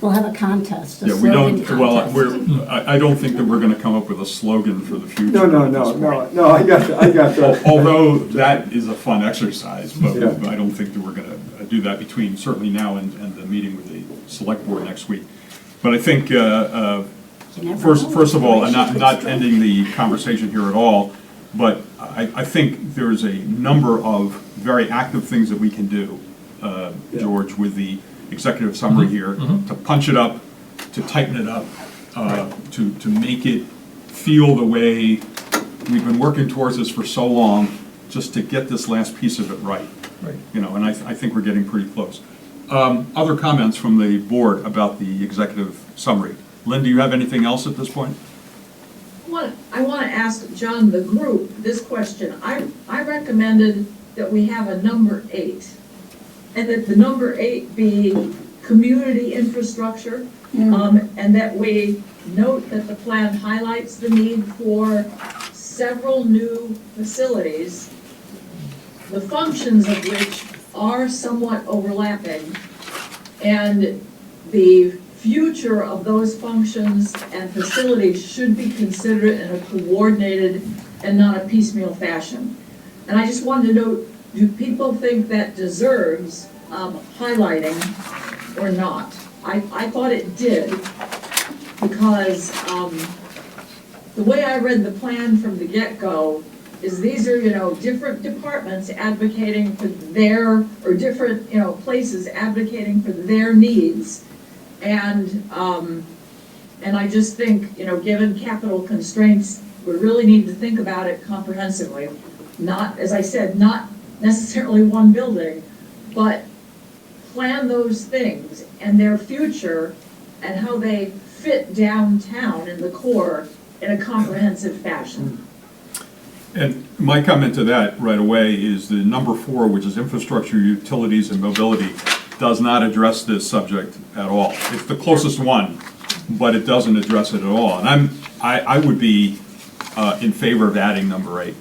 We'll have a contest, a Yeah, we slogan don't, well, contest. I don't think that we're gonna come up with a slogan for the future. No, at this point. I got that. Although that is a fun exercise, but Yeah. I don't think that we're gonna do that between certainly now and the meeting with the select board next week. But I think, You never first know. of all, and not Inspiration. ending the conversation here at all, but I think there's a number of very active things that we can do, George, with the executive summary here, to punch it up, to tighten it up, to make it feel the way we've been working towards this for so long, just to get this last piece of it right. Right. You know, and I think we're getting pretty close. Other comments from the board about the executive summary? Lynn, do you have anything else at this point? I want to ask John, the group, this question. I recommended that we have a number 8, and that the number 8 be community infrastructure, and that we note that the plan highlights the need for several new facilities, the functions of which are somewhat overlapping, and the future of those functions and facilities should be considered in a coordinated and not a piecemeal fashion. And I just wanted to know, do people think that deserves highlighting or not? I thought it did, because the way I read the plan from the get-go is these are, different departments advocating for their, or different, places advocating for their needs. And I just think, given capital constraints, we really need to think about it comprehensively. Not, as I said, not necessarily one building, but plan those things and their future and how they fit downtown in the core in a comprehensive fashion. And my comment to that right away is the number 4, which is infrastructure, utilities, and mobility, does not address this subject at all. It's the closest one, but it doesn't address it at all. And I would be in favor of adding number 8.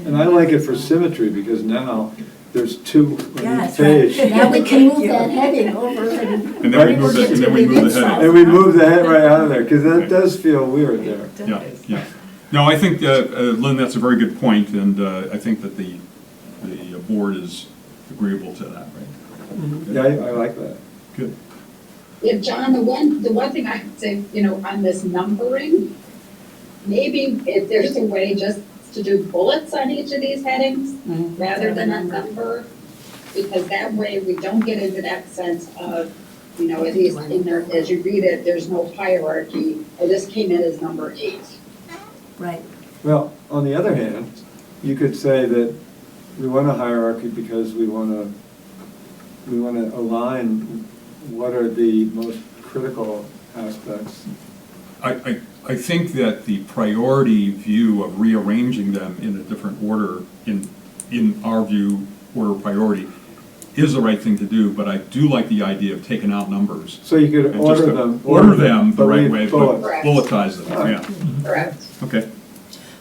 And I like it for symmetry, because now there's 2 on each Yes, page. right. Now we can move that heading over and. And then we move the, and then we move the heading. And we move the head right out of there, because that does feel weird there. It Yeah, does. yeah. No, I think, Lynn, that's a very good point, and I think that the board is agreeable to that, right? Yeah, I like that. Good. Yeah, John, the one thing I could say, on this numbering, maybe if there's a way just to do bullets on each of these headings rather than a number, because that way we don't get into that sense of, at least in there, as you read it, there's no hierarchy, or this came in as number 8. Right. Well, on the other hand, you could say that we want a hierarchy because we want to align what are the most critical aspects. I think that the priority view of rearranging them in a different order, in our view, order of priority, is the right thing to do, but I do like the idea of taking out numbers. So you could and just order to them. Order them the but right leave way, but bullets. Correct. bulletize them, yeah. Correct. Okay.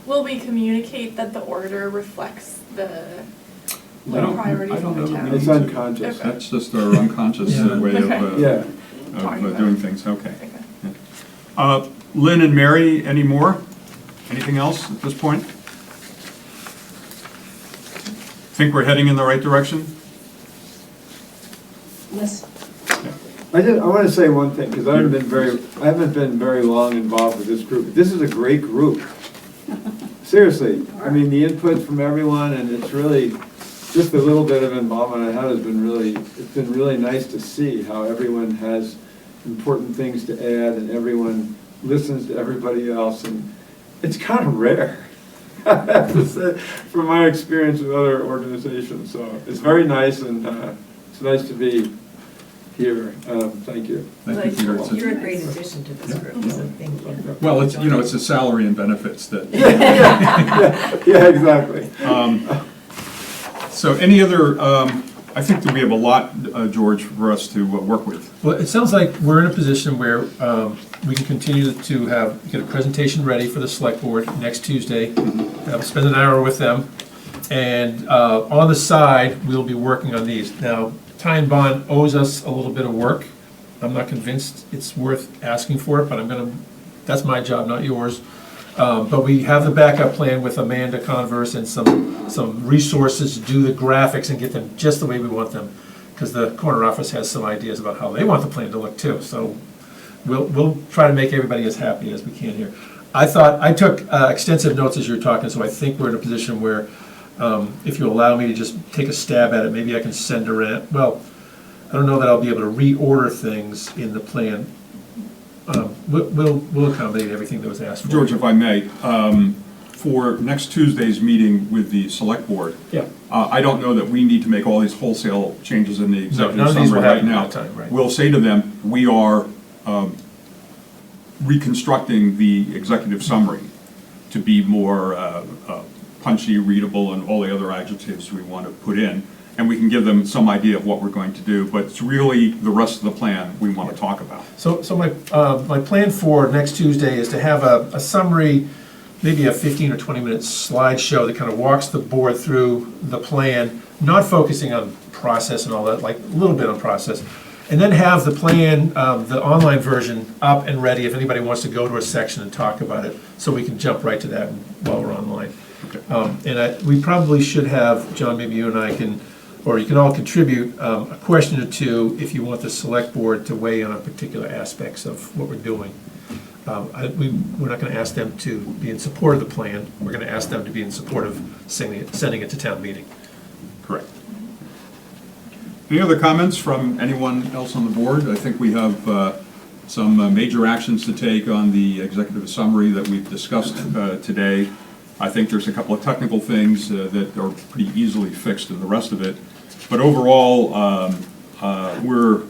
Will we communicate that the order reflects the I don't- priority I don't for know the that we town? It's need to. unconscious. Okay. That's just our unconscious Yeah. way Yeah. of doing things, okay. Okay. Lynn and Mary, any more? Anything else at this point? Think we're heading in the right direction? Yes. I want to say one thing, because I haven't been very long involved with this group. This is a great group. Seriously, I mean, the input from everyone, and it's really, just the little bit of involvement I had has been it's been really nice to see how everyone has important things to add, and everyone listens to everybody else, and it's kind of rare, I have to say, from my experience with other organizations. So it's very nice, and it's nice to be here. Thank you. Thank you for your Like, you're a great addition to this group, so thank you. Well, it's a salary and benefits that. Yeah, exactly. So any other, I think that we have a lot, George, for us to work with. Well, it sounds like we're in a position where we can continue to get a presentation ready for the select board next Tuesday. Spend an hour with them. And on the side, we'll be working on these. Now, Ty and Bond owes us a little bit of work. I'm not convinced it's worth asking for it, but that's my job, not yours. But we have the backup plan with Amanda Converse and some resources to do the graphics and get them just the way we want them. Because the corner office has some ideas about how they want the plan to look too. So we'll try to make everybody as happy as we can here. I took extensive notes as you were talking, so I think we're in a position where if you allow me to just take a stab at it, maybe I can send around, well, I don't know that I'll be able to reorder things in the plan. We'll accommodate everything that was asked for. George, if I may, for next Tuesday's meeting with the select board, Yeah. I don't know that we need to make all these wholesale changes in the none executive of these summary will right happen now. at that time, right. We'll say to them, we are reconstructing the executive summary to be more punchy, readable, and all the other adjectives we want to put in. And we can give them some idea of what we're going to do, but it's really the rest of the plan we want to talk about. So my plan for next Tuesday is to have a summary, maybe a 15 or 20-minute slideshow that kind of walks the board through the plan, not focusing on process and all that, like a little bit on process, and then have the plan, the online version, up and ready if anybody wants to go to a section and talk about it, so we can jump right to that while we're online. We probably should have, John, maybe you and I can, or you can all contribute a question or two if you want the select board to weigh in on particular aspects of what we're doing. We're not going to ask them to be in support of the plan, we're going to ask them to be in support of sending it to town meeting. Correct. Any other comments from anyone else on the board? I think we have some major actions to take on the executive summary that we've discussed today. I think there's a couple of technical things that are pretty easily fixed in the rest of it. But overall, we're,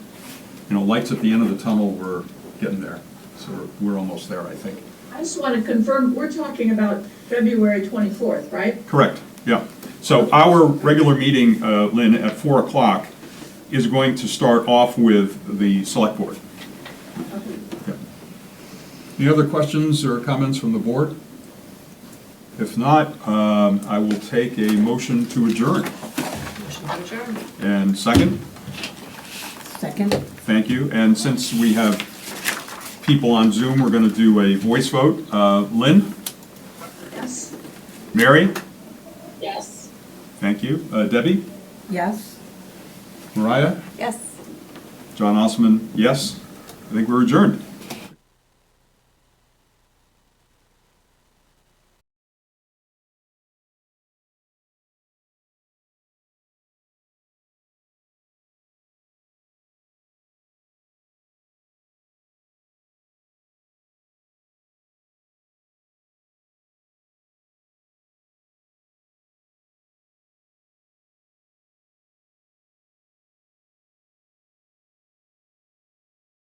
lights at the end of the tunnel, we're getting there. So we're almost there, I think. I just want to confirm, we're talking about February 24th, right? Correct, yeah. So our regular meeting, Lynn, at 4 o'clock is going to start off with the select board. Yeah. Any other questions or comments from the board? If not, I will take a motion to adjourn. Motion to adjourn. And second? Second? Thank you. And since we have people on Zoom, we're going to do a voice vote. Lynn? Yes. Mary? Yes. Thank you. Debbie? Yes? Mariah? Yes. John Osman, yes. I think we're adjourned.